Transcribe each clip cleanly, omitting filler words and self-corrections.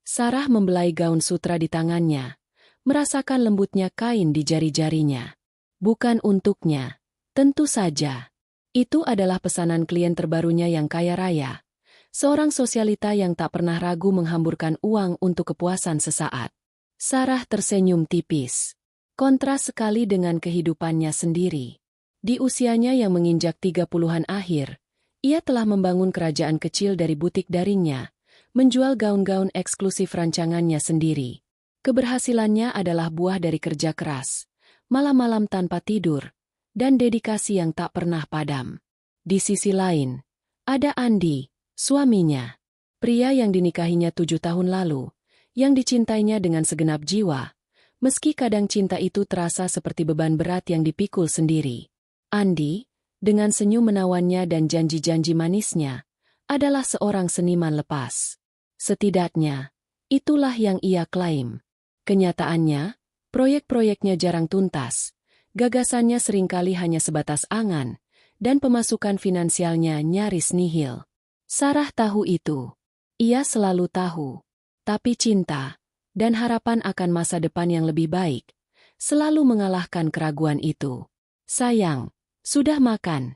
Sarah membelai gaun sutra di tangannya, merasakan lembutnya kain di jari-jarinya. Bukan untuknya. Tentu saja. Itu adalah pesanan klien terbarunya yang kaya raya. Seorang sosialita yang tak pernah ragu menghamburkan uang untuk kepuasan sesaat. Sarah tersenyum tipis. Kontras sekali dengan kehidupannya sendiri. Di usianya yang menginjak 30-an akhir, ia telah membangun kerajaan kecil dari butik daringnya, menjual gaun-gaun eksklusif rancangannya sendiri. Keberhasilannya adalah buah dari kerja keras, malam-malam tanpa tidur, dan dedikasi yang tak pernah padam. Di sisi lain, ada Andi, suaminya. Pria yang dinikahinya 7 tahun lalu, yang dicintainya dengan segenap jiwa, meski kadang cinta itu terasa seperti beban berat yang dipikul sendiri. Andi, dengan senyum menawannya dan janji-janji manisnya, adalah seorang seniman lepas. Setidaknya, itulah yang ia klaim. Kenyataannya, proyek-proyeknya jarang tuntas, gagasannya seringkali hanya sebatas angan, dan pemasukan finansialnya nyaris nihil. Sarah tahu itu. Ia selalu tahu. Tapi cinta, dan harapan akan masa depan yang lebih baik, selalu mengalahkan keraguan itu. Sayang, sudah makan.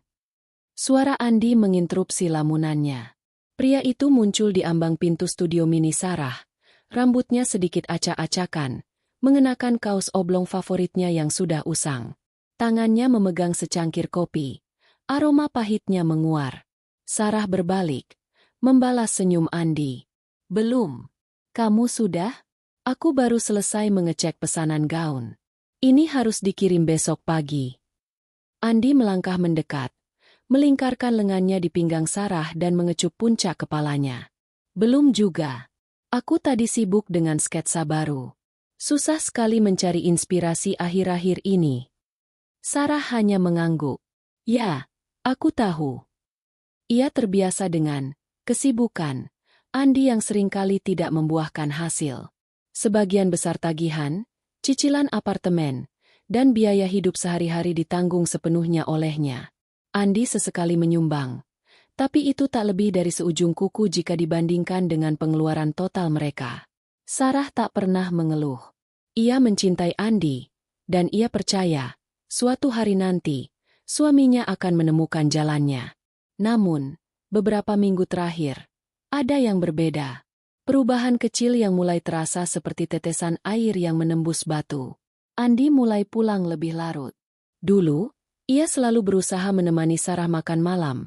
Suara Andi menginterupsi lamunannya. Pria itu muncul di ambang pintu studio mini Sarah, rambutnya sedikit acak-acakan, mengenakan kaos oblong favoritnya yang sudah usang. Tangannya memegang secangkir kopi. Aroma pahitnya menguar. Sarah berbalik, membalas senyum Andi. Belum. Kamu sudah? Aku baru selesai mengecek pesanan gaun. Ini harus dikirim besok pagi. Andi melangkah mendekat, melingkarkan lengannya di pinggang Sarah dan mengecup puncak kepalanya. Belum juga. Aku tadi sibuk dengan sketsa baru. Susah sekali mencari inspirasi akhir-akhir ini. Sarah hanya mengangguk. Ya, aku tahu. Ia terbiasa dengan kesibukan Andi yang seringkali tidak membuahkan hasil. Sebagian besar tagihan, cicilan apartemen, dan biaya hidup sehari-hari ditanggung sepenuhnya olehnya. Andi sesekali menyumbang, tapi itu tak lebih dari seujung kuku jika dibandingkan dengan pengeluaran total mereka. Sarah tak pernah mengeluh. Ia mencintai Andi, dan ia percaya, suatu hari nanti, suaminya akan menemukan jalannya. Namun, beberapa minggu terakhir, ada yang berbeda. Perubahan kecil yang mulai terasa seperti tetesan air yang menembus batu. Andi mulai pulang lebih larut. Dulu, ia selalu berusaha menemani Sarah makan malam,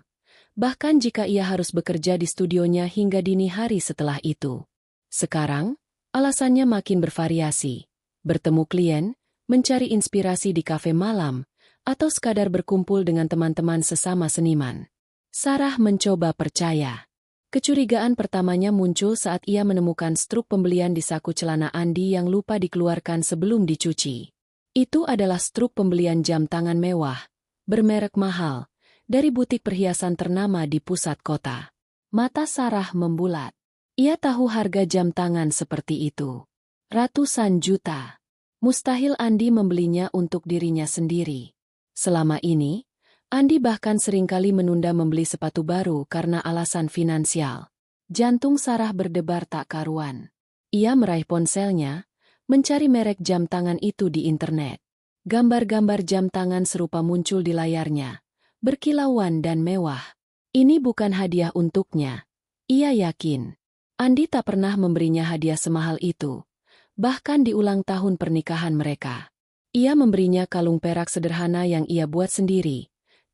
bahkan jika ia harus bekerja di studionya hingga dini hari setelah itu. Sekarang, alasannya makin bervariasi. Bertemu klien, mencari inspirasi di kafe malam, atau sekadar berkumpul dengan teman-teman sesama seniman. Sarah mencoba percaya. Kecurigaan pertamanya muncul saat ia menemukan struk pembelian di saku celana Andi yang lupa dikeluarkan sebelum dicuci. Itu adalah struk pembelian jam tangan mewah, bermerek mahal, dari butik perhiasan ternama di pusat kota. Mata Sarah membulat. Ia tahu harga jam tangan seperti itu. Ratusan juta. Mustahil Andi membelinya untuk dirinya sendiri. Selama ini, Andi bahkan seringkali menunda membeli sepatu baru karena alasan finansial. Jantung Sarah berdebar tak karuan. Ia meraih ponselnya, mencari merek jam tangan itu di internet. Gambar-gambar jam tangan serupa muncul di layarnya, berkilauan dan mewah. Ini bukan hadiah untuknya. Ia yakin. Andi tak pernah memberinya hadiah semahal itu, bahkan di ulang tahun pernikahan mereka. Ia memberinya kalung perak sederhana yang ia buat sendiri.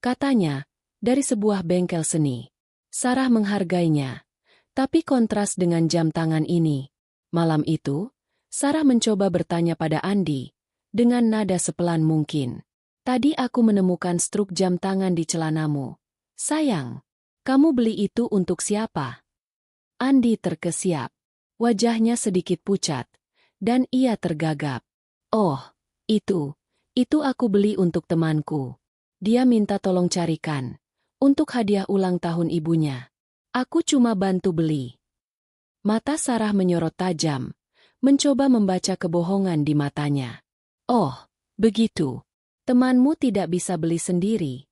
Katanya, dari sebuah bengkel seni. Sarah menghargainya. Tapi kontras dengan jam tangan ini. Malam itu, Sarah mencoba bertanya pada Andi, dengan nada sepelan mungkin. Tadi aku menemukan struk jam tangan di celanamu. Sayang, kamu beli itu untuk siapa? Andi terkesiap. Wajahnya sedikit pucat, dan ia tergagap. Oh, itu aku beli untuk temanku. Dia minta tolong carikan, untuk hadiah ulang tahun ibunya. Aku cuma bantu beli. Mata Sarah menyorot tajam, mencoba membaca kebohongan di matanya. Oh, begitu. Temanmu tidak bisa beli sendiri.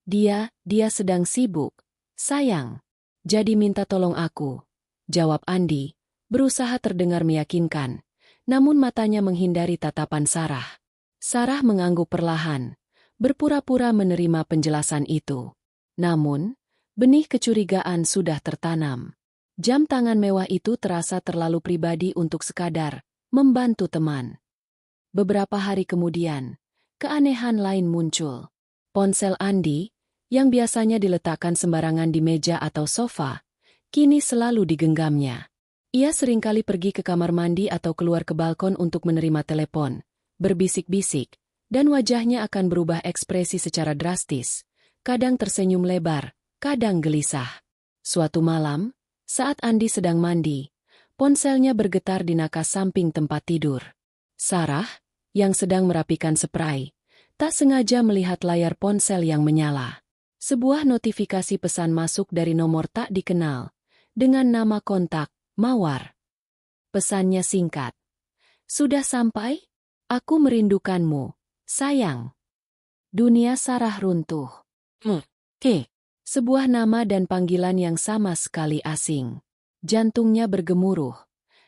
Dia sedang sibuk. Sayang. Jadi minta tolong aku. Jawab Andi, berusaha terdengar meyakinkan, namun matanya menghindari tatapan Sarah. Sarah mengangguk perlahan, berpura-pura menerima penjelasan itu. Namun, benih kecurigaan sudah tertanam. Jam tangan mewah itu terasa terlalu pribadi untuk sekadar membantu teman. Beberapa hari kemudian, keanehan lain muncul. Ponsel Andi, yang biasanya diletakkan sembarangan di meja atau sofa, kini selalu digenggamnya. Ia seringkali pergi ke kamar mandi atau keluar ke balkon untuk menerima telepon, berbisik-bisik, dan wajahnya akan berubah ekspresi secara drastis, kadang tersenyum lebar, kadang gelisah. Suatu malam, saat Andi sedang mandi, ponselnya bergetar di nakas samping tempat tidur. Sarah, yang sedang merapikan spray, tak sengaja melihat layar ponsel yang menyala. Sebuah notifikasi pesan masuk dari nomor tak dikenal, dengan nama kontak, Mawar. Pesannya singkat. Sudah sampai? Aku merindukanmu, sayang. Dunia Sarah runtuh. Sebuah nama dan panggilan yang sama sekali asing. Jantungnya bergemuruh.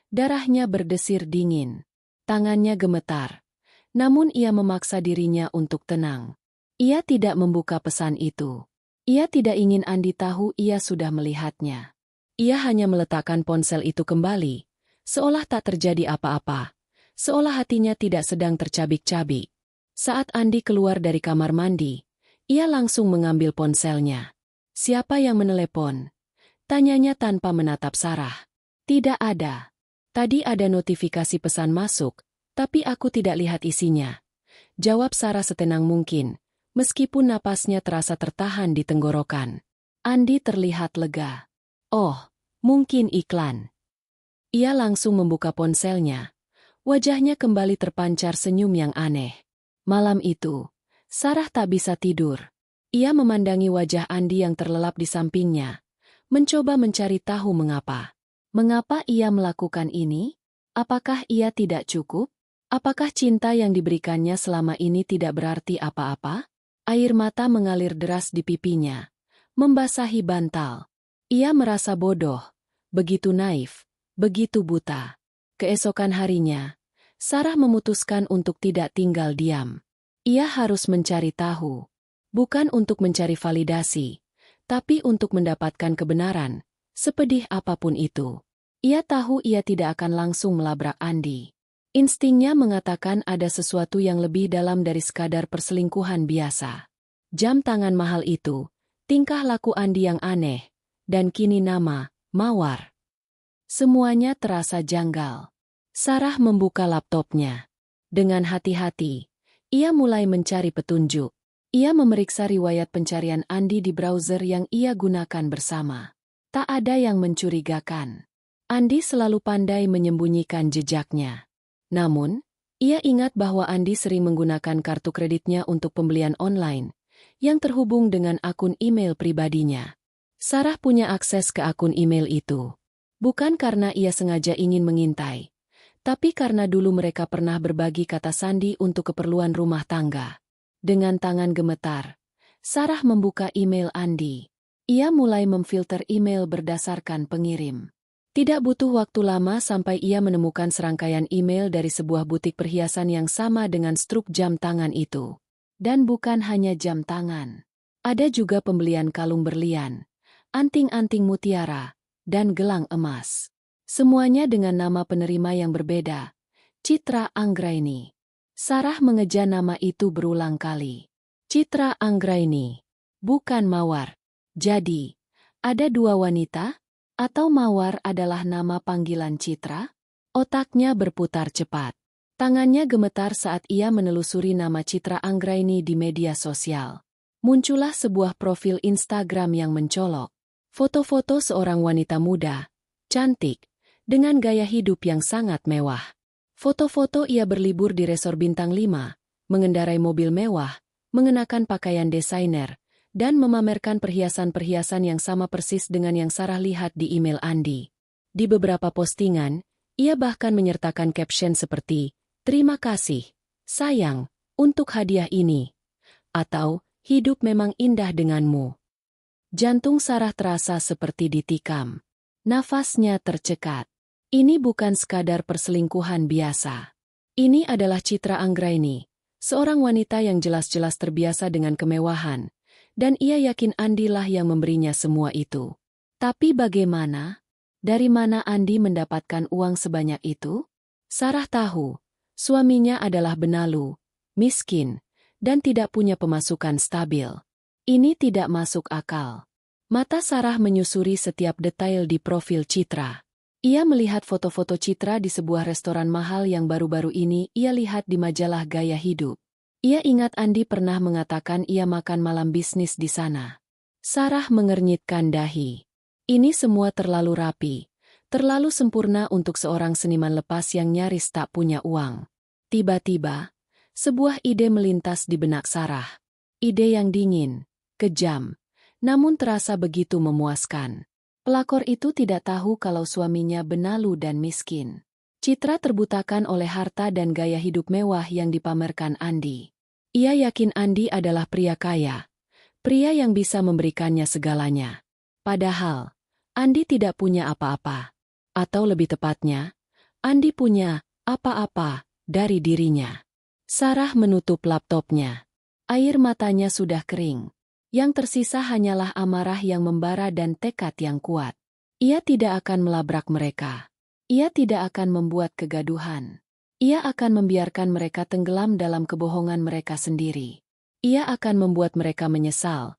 Darahnya berdesir dingin. Tangannya gemetar. Namun ia memaksa dirinya untuk tenang. Ia tidak membuka pesan itu. Ia tidak ingin Andi tahu ia sudah melihatnya. Ia hanya meletakkan ponsel itu kembali, seolah tak terjadi apa-apa, seolah hatinya tidak sedang tercabik-cabik. Saat Andi keluar dari kamar mandi, ia langsung mengambil ponselnya. Siapa yang menelepon? Tanyanya tanpa menatap Sarah. Tidak ada. Tadi ada notifikasi pesan masuk, tapi aku tidak lihat isinya. Jawab Sarah setenang mungkin, meskipun napasnya terasa tertahan di tenggorokan. Andi terlihat lega. Oh, mungkin iklan. Ia langsung membuka ponselnya. Wajahnya kembali terpancar senyum yang aneh. Malam itu, Sarah tak bisa tidur. Ia memandangi wajah Andi yang terlelap di sampingnya, mencoba mencari tahu mengapa. Mengapa ia melakukan ini? Apakah ia tidak cukup? Apakah cinta yang diberikannya selama ini tidak berarti apa-apa? Air mata mengalir deras di pipinya, membasahi bantal. Ia merasa bodoh, begitu naif, begitu buta. Keesokan harinya, Sarah memutuskan untuk tidak tinggal diam. Ia harus mencari tahu, bukan untuk mencari validasi, tapi untuk mendapatkan kebenaran, sepedih apapun itu. Ia tahu ia tidak akan langsung melabrak Andi. Instingnya mengatakan ada sesuatu yang lebih dalam dari sekadar perselingkuhan biasa. Jam tangan mahal itu, tingkah laku Andi yang aneh, dan kini nama, Mawar. Semuanya terasa janggal. Sarah membuka laptopnya. Dengan hati-hati, ia mulai mencari petunjuk. Ia memeriksa riwayat pencarian Andi di browser yang ia gunakan bersama. Tak ada yang mencurigakan. Andi selalu pandai menyembunyikan jejaknya. Namun, ia ingat bahwa Andi sering menggunakan kartu kreditnya untuk pembelian online, yang terhubung dengan akun email pribadinya. Sarah punya akses ke akun email itu. Bukan karena ia sengaja ingin mengintai, tapi karena dulu mereka pernah berbagi kata sandi untuk keperluan rumah tangga. Dengan tangan gemetar, Sarah membuka email Andi. Ia mulai memfilter email berdasarkan pengirim. Tidak butuh waktu lama sampai ia menemukan serangkaian email dari sebuah butik perhiasan yang sama dengan struk jam tangan itu. Dan bukan hanya jam tangan. Ada juga pembelian kalung berlian, anting-anting mutiara, dan gelang emas. Semuanya dengan nama penerima yang berbeda, Citra Anggraini. Sarah mengeja nama itu berulang kali. Citra Anggraini, bukan Mawar. Jadi, ada dua wanita? Atau Mawar adalah nama panggilan Citra? Otaknya berputar cepat. Tangannya gemetar saat ia menelusuri nama Citra Anggraini di media sosial. Muncullah sebuah profil Instagram yang mencolok. Foto-foto seorang wanita muda, cantik, dengan gaya hidup yang sangat mewah. Foto-foto ia berlibur di resor bintang 5, mengendarai mobil mewah, mengenakan pakaian desainer, dan memamerkan perhiasan-perhiasan yang sama persis dengan yang Sarah lihat di email Andi. Di beberapa postingan, ia bahkan menyertakan caption seperti, "Terima kasih, sayang, untuk hadiah ini." Atau, "Hidup memang indah denganmu." Jantung Sarah terasa seperti ditikam. Nafasnya tercekat. Ini bukan sekadar perselingkuhan biasa. Ini adalah Citra Anggraini, seorang wanita yang jelas-jelas terbiasa dengan kemewahan, dan ia yakin Andi lah yang memberinya semua itu. Tapi bagaimana? Dari mana Andi mendapatkan uang sebanyak itu? Sarah tahu, suaminya adalah benalu, miskin, dan tidak punya pemasukan stabil. Ini tidak masuk akal. Mata Sarah menyusuri setiap detail di profil Citra. Ia melihat foto-foto Citra di sebuah restoran mahal yang baru-baru ini ia lihat di majalah gaya hidup. Ia ingat Andi pernah mengatakan ia makan malam bisnis di sana. Sarah mengernyitkan dahi. Ini semua terlalu rapi, terlalu sempurna untuk seorang seniman lepas yang nyaris tak punya uang. Tiba-tiba, sebuah ide melintas di benak Sarah. Ide yang dingin, kejam, namun terasa begitu memuaskan. Pelakor itu tidak tahu kalau suaminya benalu dan miskin. Citra terbutakan oleh harta dan gaya hidup mewah yang dipamerkan Andi. Ia yakin Andi adalah pria kaya, pria yang bisa memberikannya segalanya. Padahal, Andi tidak punya apa-apa. Atau lebih tepatnya, Andi punya apa-apa dari dirinya. Sarah menutup laptopnya. Air matanya sudah kering. Yang tersisa hanyalah amarah yang membara dan tekad yang kuat. Ia tidak akan melabrak mereka. Ia tidak akan membuat kegaduhan. Ia akan membiarkan mereka tenggelam dalam kebohongan mereka sendiri. Ia akan membuat mereka menyesal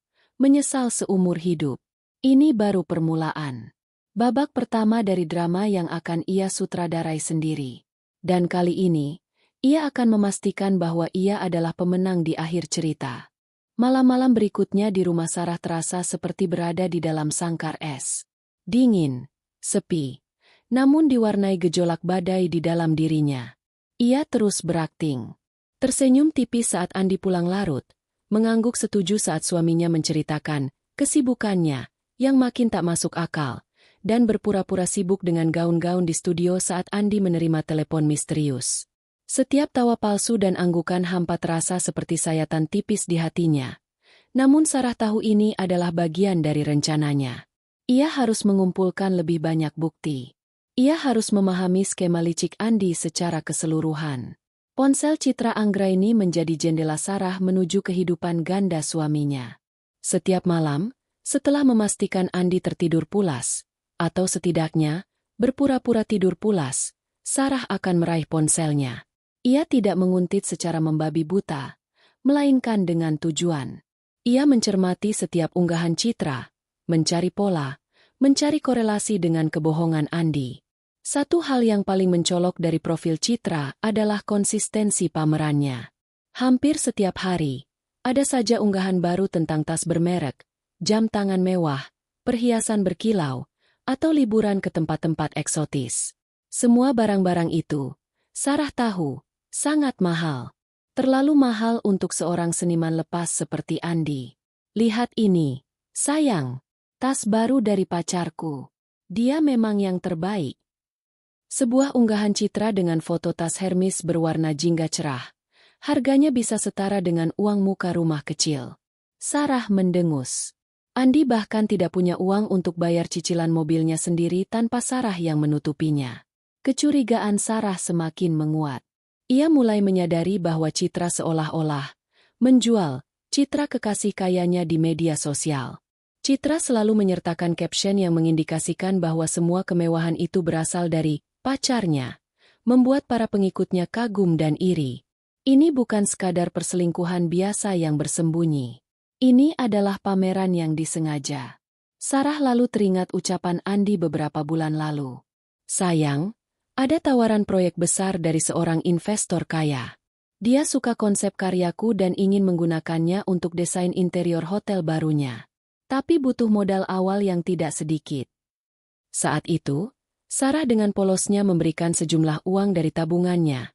seumur hidup. Ini baru permulaan. Babak pertama dari drama yang akan ia sutradarai sendiri. Dan kali ini, ia akan memastikan bahwa ia adalah pemenang di akhir cerita. Malam-malam berikutnya di rumah Sarah terasa seperti berada di dalam sangkar es. Dingin, sepi, namun diwarnai gejolak badai di dalam dirinya. Ia terus berakting. Tersenyum tipis saat Andi pulang larut, mengangguk setuju saat suaminya menceritakan kesibukannya yang makin tak masuk akal, dan berpura-pura sibuk dengan gaun-gaun di studio saat Andi menerima telepon misterius. Setiap tawa palsu dan anggukan hampa terasa seperti sayatan tipis di hatinya. Namun Sarah tahu ini adalah bagian dari rencananya. Ia harus mengumpulkan lebih banyak bukti. Ia harus memahami skema licik Andi secara keseluruhan. Ponsel Citra Anggraini menjadi jendela Sarah menuju kehidupan ganda suaminya. Setiap malam, setelah memastikan Andi tertidur pulas, atau setidaknya berpura-pura tidur pulas, Sarah akan meraih ponselnya. Ia tidak menguntit secara membabi buta, melainkan dengan tujuan. Ia mencermati setiap unggahan Citra, mencari pola, mencari korelasi dengan kebohongan Andi. Satu hal yang paling mencolok dari profil Citra adalah konsistensi pamerannya. Hampir setiap hari, ada saja unggahan baru tentang tas bermerek, jam tangan mewah, perhiasan berkilau, atau liburan ke tempat-tempat eksotis. Semua barang-barang itu, Sarah tahu, sangat mahal. Terlalu mahal untuk seorang seniman lepas seperti Andi. Lihat ini, sayang, tas baru dari pacarku. Dia memang yang terbaik. Sebuah unggahan Citra dengan foto tas Hermes berwarna jingga cerah. Harganya bisa setara dengan uang muka rumah kecil. Sarah mendengus. Andi bahkan tidak punya uang untuk bayar cicilan mobilnya sendiri tanpa Sarah yang menutupinya. Kecurigaan Sarah semakin menguat. Ia mulai menyadari bahwa Citra seolah-olah menjual citra kekasih kayanya di media sosial. Citra selalu menyertakan caption yang mengindikasikan bahwa semua kemewahan itu berasal dari pacarnya, membuat para pengikutnya kagum dan iri. Ini bukan sekadar perselingkuhan biasa yang bersembunyi. Ini adalah pameran yang disengaja. Sarah lalu teringat ucapan Andi beberapa bulan lalu. Sayang, ada tawaran proyek besar dari seorang investor kaya. Dia suka konsep karyaku dan ingin menggunakannya untuk desain interior hotel barunya. Tapi butuh modal awal yang tidak sedikit. Saat itu, Sarah dengan polosnya memberikan sejumlah uang dari tabungannya,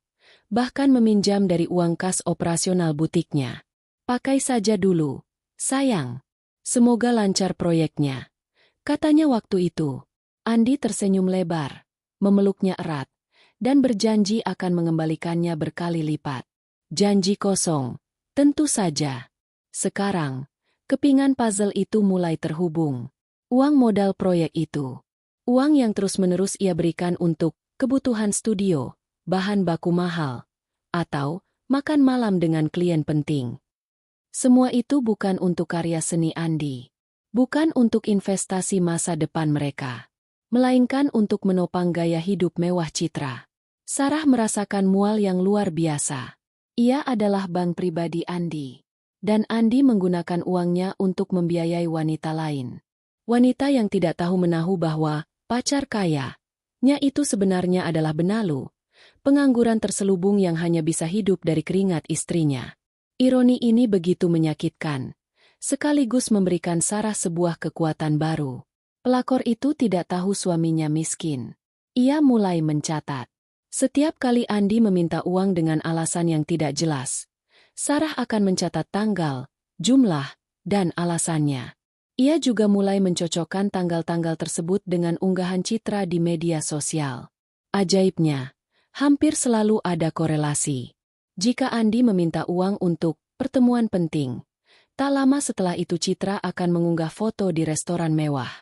bahkan meminjam dari uang kas operasional butiknya. Pakai saja dulu, sayang. Semoga lancar proyeknya. Katanya waktu itu. Andi tersenyum lebar, memeluknya erat, dan berjanji akan mengembalikannya berkali lipat. Janji kosong, tentu saja. Sekarang, kepingan puzzle itu mulai terhubung. Uang modal proyek itu. Uang yang terus-menerus ia berikan untuk kebutuhan studio, bahan baku mahal, atau makan malam dengan klien penting. Semua itu bukan untuk karya seni Andi. Bukan untuk investasi masa depan mereka. Melainkan untuk menopang gaya hidup mewah Citra. Sarah merasakan mual yang luar biasa. Ia adalah bank pribadi Andi. Dan Andi menggunakan uangnya untuk membiayai wanita lain. Wanita yang tidak tahu menahu bahwa pacar kaya-nya itu sebenarnya adalah benalu. Pengangguran terselubung yang hanya bisa hidup dari keringat istrinya. Ironi ini begitu menyakitkan. Sekaligus memberikan Sarah sebuah kekuatan baru. Pelakor itu tidak tahu suaminya miskin. Ia mulai mencatat. Setiap kali Andi meminta uang dengan alasan yang tidak jelas, Sarah akan mencatat tanggal, jumlah, dan alasannya. Ia juga mulai mencocokkan tanggal-tanggal tersebut dengan unggahan Citra di media sosial. Ajaibnya, hampir selalu ada korelasi. Jika Andi meminta uang untuk pertemuan penting, tak lama setelah itu Citra akan mengunggah foto di restoran mewah.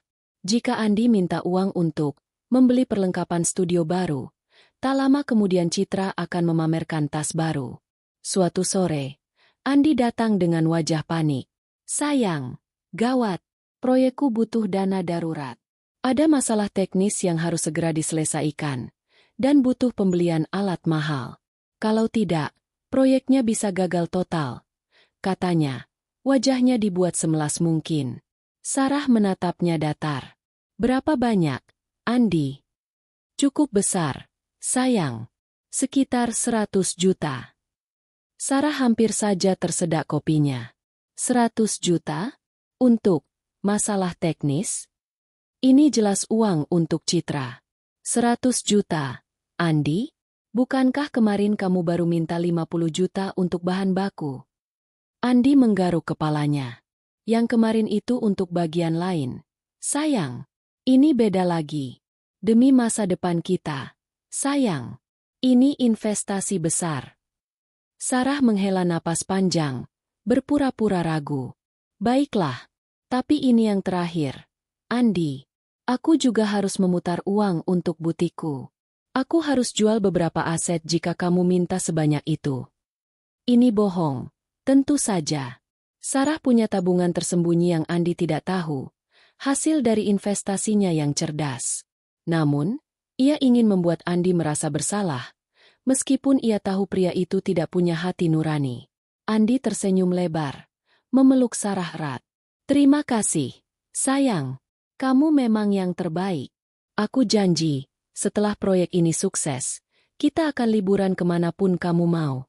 Jika Andi minta uang untuk membeli perlengkapan studio baru, tak lama kemudian Citra akan memamerkan tas baru. Suatu sore, Andi datang dengan wajah panik. "Sayang, gawat, proyekku butuh dana darurat. Ada masalah teknis yang harus segera diselesaikan, dan butuh pembelian alat mahal. Kalau tidak, proyeknya bisa gagal total," katanya. Wajahnya dibuat semelas mungkin. Sarah menatapnya datar. "Berapa banyak, Andi?" "Cukup besar, sayang. Sekitar 100 juta. Sarah hampir saja tersedak kopinya. 100 juta? Untuk masalah teknis? Ini jelas uang untuk Citra. 100 juta, Andi? Bukankah kemarin kamu baru minta 50 juta untuk bahan baku?" Andi menggaruk kepalanya. "Yang kemarin itu untuk bagian lain. Sayang, ini beda lagi. Demi masa depan kita. Sayang, ini investasi besar." Sarah menghela napas panjang, berpura-pura ragu. "Baiklah, tapi ini yang terakhir. Andi, aku juga harus memutar uang untuk butikku. Aku harus jual beberapa aset jika kamu minta sebanyak itu." Ini bohong. Tentu saja. Sarah punya tabungan tersembunyi yang Andi tidak tahu, hasil dari investasinya yang cerdas. Namun, ia ingin membuat Andi merasa bersalah, meskipun ia tahu pria itu tidak punya hati nurani. Andi tersenyum lebar, memeluk Sarah erat. "Terima kasih, sayang. Kamu memang yang terbaik. Aku janji, setelah proyek ini sukses, kita akan liburan kemanapun kamu mau."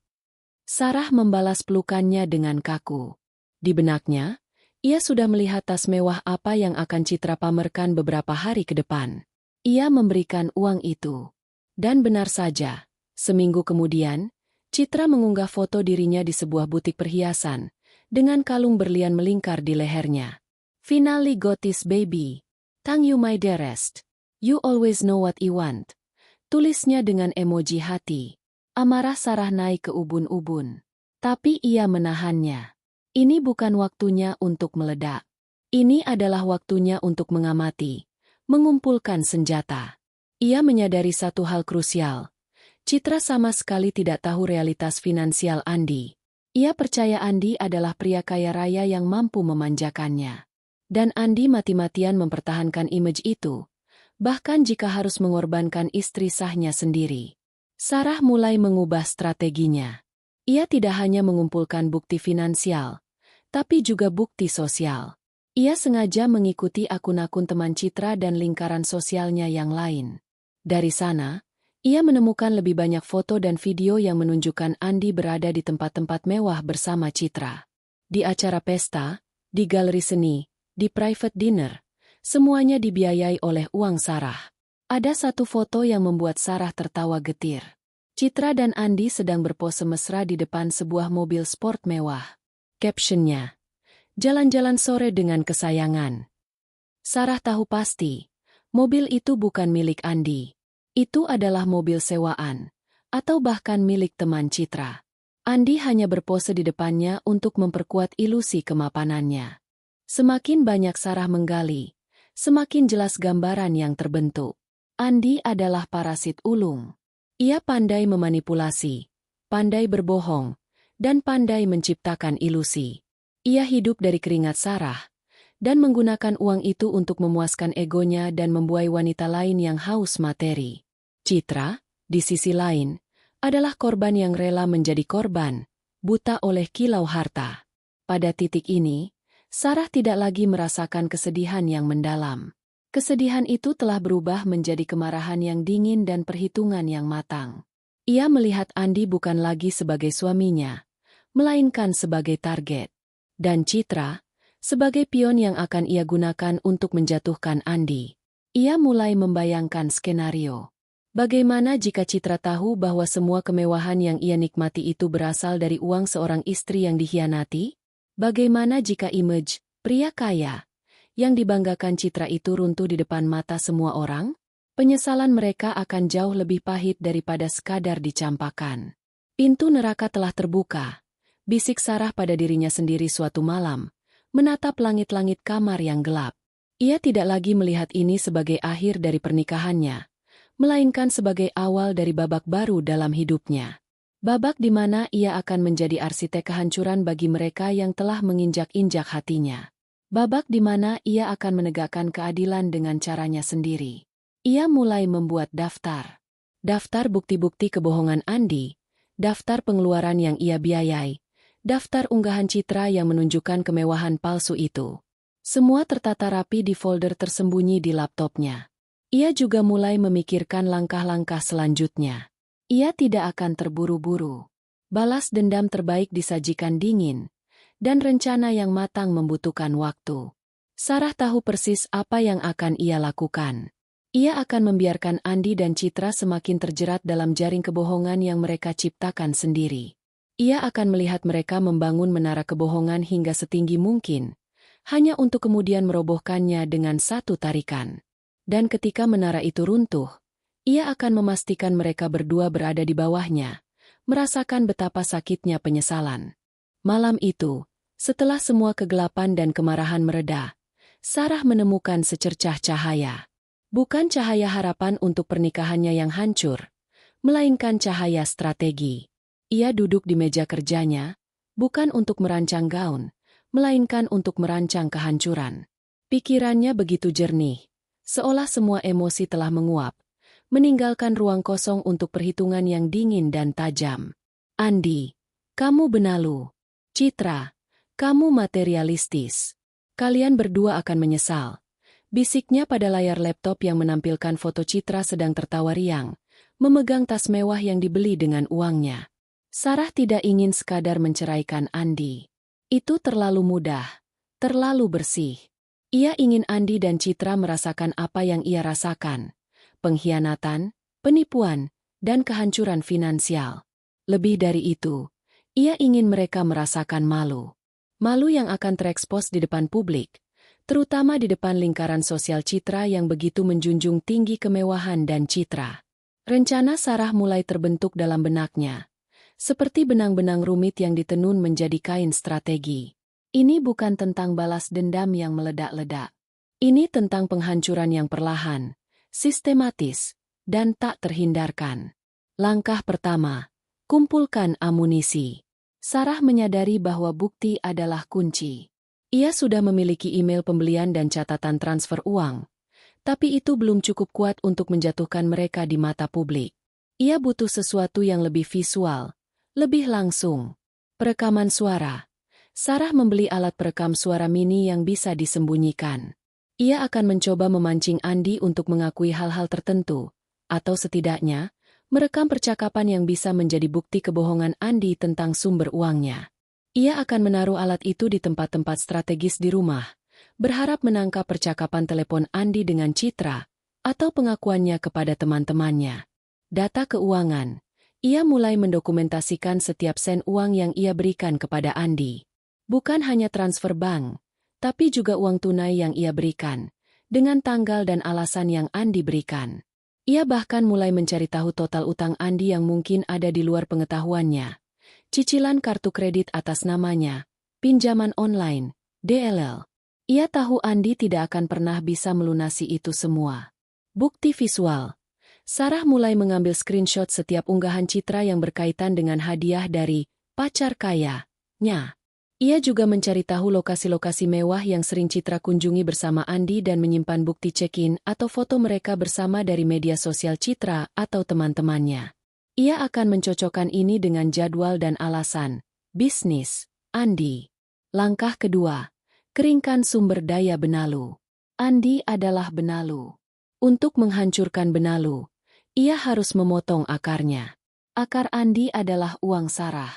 Sarah membalas pelukannya dengan kaku. Di benaknya, ia sudah melihat tas mewah apa yang akan Citra pamerkan beberapa hari ke depan. Ia memberikan uang itu. Dan benar saja, seminggu kemudian, Citra mengunggah foto dirinya di sebuah butik perhiasan, dengan kalung berlian melingkar di lehernya. "Finally got this baby. Thank you my dearest. You always know what you want." Tulisnya dengan emoji hati. Amarah Sarah naik ke ubun-ubun. Tapi ia menahannya. Ini bukan waktunya untuk meledak. Ini adalah waktunya untuk mengamati, mengumpulkan senjata. Ia menyadari satu hal krusial. Citra sama sekali tidak tahu realitas finansial Andi. Ia percaya Andi adalah pria kaya raya yang mampu memanjakannya. Dan Andi mati-matian mempertahankan image itu, bahkan jika harus mengorbankan istri sahnya sendiri. Sarah mulai mengubah strateginya. Ia tidak hanya mengumpulkan bukti finansial, tapi juga bukti sosial. Ia sengaja mengikuti akun-akun teman Citra dan lingkaran sosialnya yang lain. Dari sana, ia menemukan lebih banyak foto dan video yang menunjukkan Andi berada di tempat-tempat mewah bersama Citra. Di acara pesta, di galeri seni, di private dinner, semuanya dibiayai oleh uang Sarah. Ada satu foto yang membuat Sarah tertawa getir. Citra dan Andi sedang berpose mesra di depan sebuah mobil sport mewah. Captionnya, "Jalan-jalan sore dengan kesayangan." Sarah tahu pasti, mobil itu bukan milik Andi. Itu adalah mobil sewaan, atau bahkan milik teman Citra. Andi hanya berpose di depannya untuk memperkuat ilusi kemapanannya. Semakin banyak Sarah menggali, semakin jelas gambaran yang terbentuk. Andi adalah parasit ulung. Ia pandai memanipulasi, pandai berbohong, dan pandai menciptakan ilusi. Ia hidup dari keringat Sarah, dan menggunakan uang itu untuk memuaskan egonya dan membuai wanita lain yang haus materi. Citra, di sisi lain, adalah korban yang rela menjadi korban, buta oleh kilau harta. Pada titik ini, Sarah tidak lagi merasakan kesedihan yang mendalam. Kesedihan itu telah berubah menjadi kemarahan yang dingin dan perhitungan yang matang. Ia melihat Andi bukan lagi sebagai suaminya, melainkan sebagai target. Dan Citra, sebagai pion yang akan ia gunakan untuk menjatuhkan Andi. Ia mulai membayangkan skenario. Bagaimana jika Citra tahu bahwa semua kemewahan yang ia nikmati itu berasal dari uang seorang istri yang dikhianati? Bagaimana jika image pria kaya yang dibanggakan Citra itu runtuh di depan mata semua orang? Penyesalan mereka akan jauh lebih pahit daripada sekadar dicampakkan. Pintu neraka telah terbuka, bisik Sarah pada dirinya sendiri suatu malam, menatap langit-langit kamar yang gelap. Ia tidak lagi melihat ini sebagai akhir dari pernikahannya, melainkan sebagai awal dari babak baru dalam hidupnya. Babak di mana ia akan menjadi arsitek kehancuran bagi mereka yang telah menginjak-injak hatinya. Babak di mana ia akan menegakkan keadilan dengan caranya sendiri. Ia mulai membuat daftar. Daftar bukti-bukti kebohongan Andi, daftar pengeluaran yang ia biayai, daftar unggahan Citra yang menunjukkan kemewahan palsu itu. Semua tertata rapi di folder tersembunyi di laptopnya. Ia juga mulai memikirkan langkah-langkah selanjutnya. Ia tidak akan terburu-buru. Balas dendam terbaik disajikan dingin, dan rencana yang matang membutuhkan waktu. Sarah tahu persis apa yang akan ia lakukan. Ia akan membiarkan Andi dan Citra semakin terjerat dalam jaring kebohongan yang mereka ciptakan sendiri. Ia akan melihat mereka membangun menara kebohongan hingga setinggi mungkin, hanya untuk kemudian merobohkannya dengan satu tarikan. Dan ketika menara itu runtuh, ia akan memastikan mereka berdua berada di bawahnya, merasakan betapa sakitnya penyesalan. Malam itu, setelah semua kegelapan dan kemarahan mereda, Sarah menemukan secercah cahaya. Bukan cahaya harapan untuk pernikahannya yang hancur, melainkan cahaya strategi. Ia duduk di meja kerjanya, bukan untuk merancang gaun, melainkan untuk merancang kehancuran. Pikirannya begitu jernih, seolah semua emosi telah menguap, meninggalkan ruang kosong untuk perhitungan yang dingin dan tajam. Andi, kamu benalu. Citra, kamu materialistis. Kalian berdua akan menyesal. Bisiknya pada layar laptop yang menampilkan foto Citra sedang tertawa riang, memegang tas mewah yang dibeli dengan uangnya. Sarah tidak ingin sekadar menceraikan Andi. Itu terlalu mudah, terlalu bersih. Ia ingin Andi dan Citra merasakan apa yang ia rasakan. Pengkhianatan, penipuan, dan kehancuran finansial. Lebih dari itu, ia ingin mereka merasakan malu. Malu yang akan terekspos di depan publik, terutama di depan lingkaran sosial Citra yang begitu menjunjung tinggi kemewahan dan citra. Rencana Sarah mulai terbentuk dalam benaknya, seperti benang-benang rumit yang ditenun menjadi kain strategi. Ini bukan tentang balas dendam yang meledak-ledak. Ini tentang penghancuran yang perlahan, sistematis, dan tak terhindarkan. Langkah pertama, kumpulkan amunisi. Sarah menyadari bahwa bukti adalah kunci. Ia sudah memiliki email pembelian dan catatan transfer uang, tapi itu belum cukup kuat untuk menjatuhkan mereka di mata publik. Ia butuh sesuatu yang lebih visual, lebih langsung. Perekaman suara. Sarah membeli alat perekam suara mini yang bisa disembunyikan. Ia akan mencoba memancing Andi untuk mengakui hal-hal tertentu, atau setidaknya, merekam percakapan yang bisa menjadi bukti kebohongan Andi tentang sumber uangnya. Ia akan menaruh alat itu di tempat-tempat strategis di rumah, berharap menangkap percakapan telepon Andi dengan Citra, atau pengakuannya kepada teman-temannya. Data keuangan. Ia mulai mendokumentasikan setiap sen uang yang ia berikan kepada Andi. Bukan hanya transfer bank, tapi juga uang tunai yang ia berikan, dengan tanggal dan alasan yang Andi berikan. Ia bahkan mulai mencari tahu total utang Andi yang mungkin ada di luar pengetahuannya. Cicilan kartu kredit atas namanya, pinjaman online, DLL. Ia tahu Andi tidak akan pernah bisa melunasi itu semua. Bukti visual. Sarah mulai mengambil screenshot setiap unggahan Citra yang berkaitan dengan hadiah dari pacar kaya-nya. Ia juga mencari tahu lokasi-lokasi mewah yang sering Citra kunjungi bersama Andi dan menyimpan bukti check-in atau foto mereka bersama dari media sosial Citra atau teman-temannya. Ia akan mencocokkan ini dengan jadwal dan alasan bisnis Andi. Langkah kedua. Keringkan sumber daya benalu. Andi adalah benalu. Untuk menghancurkan benalu, ia harus memotong akarnya. Akar Andi adalah uang Sarah.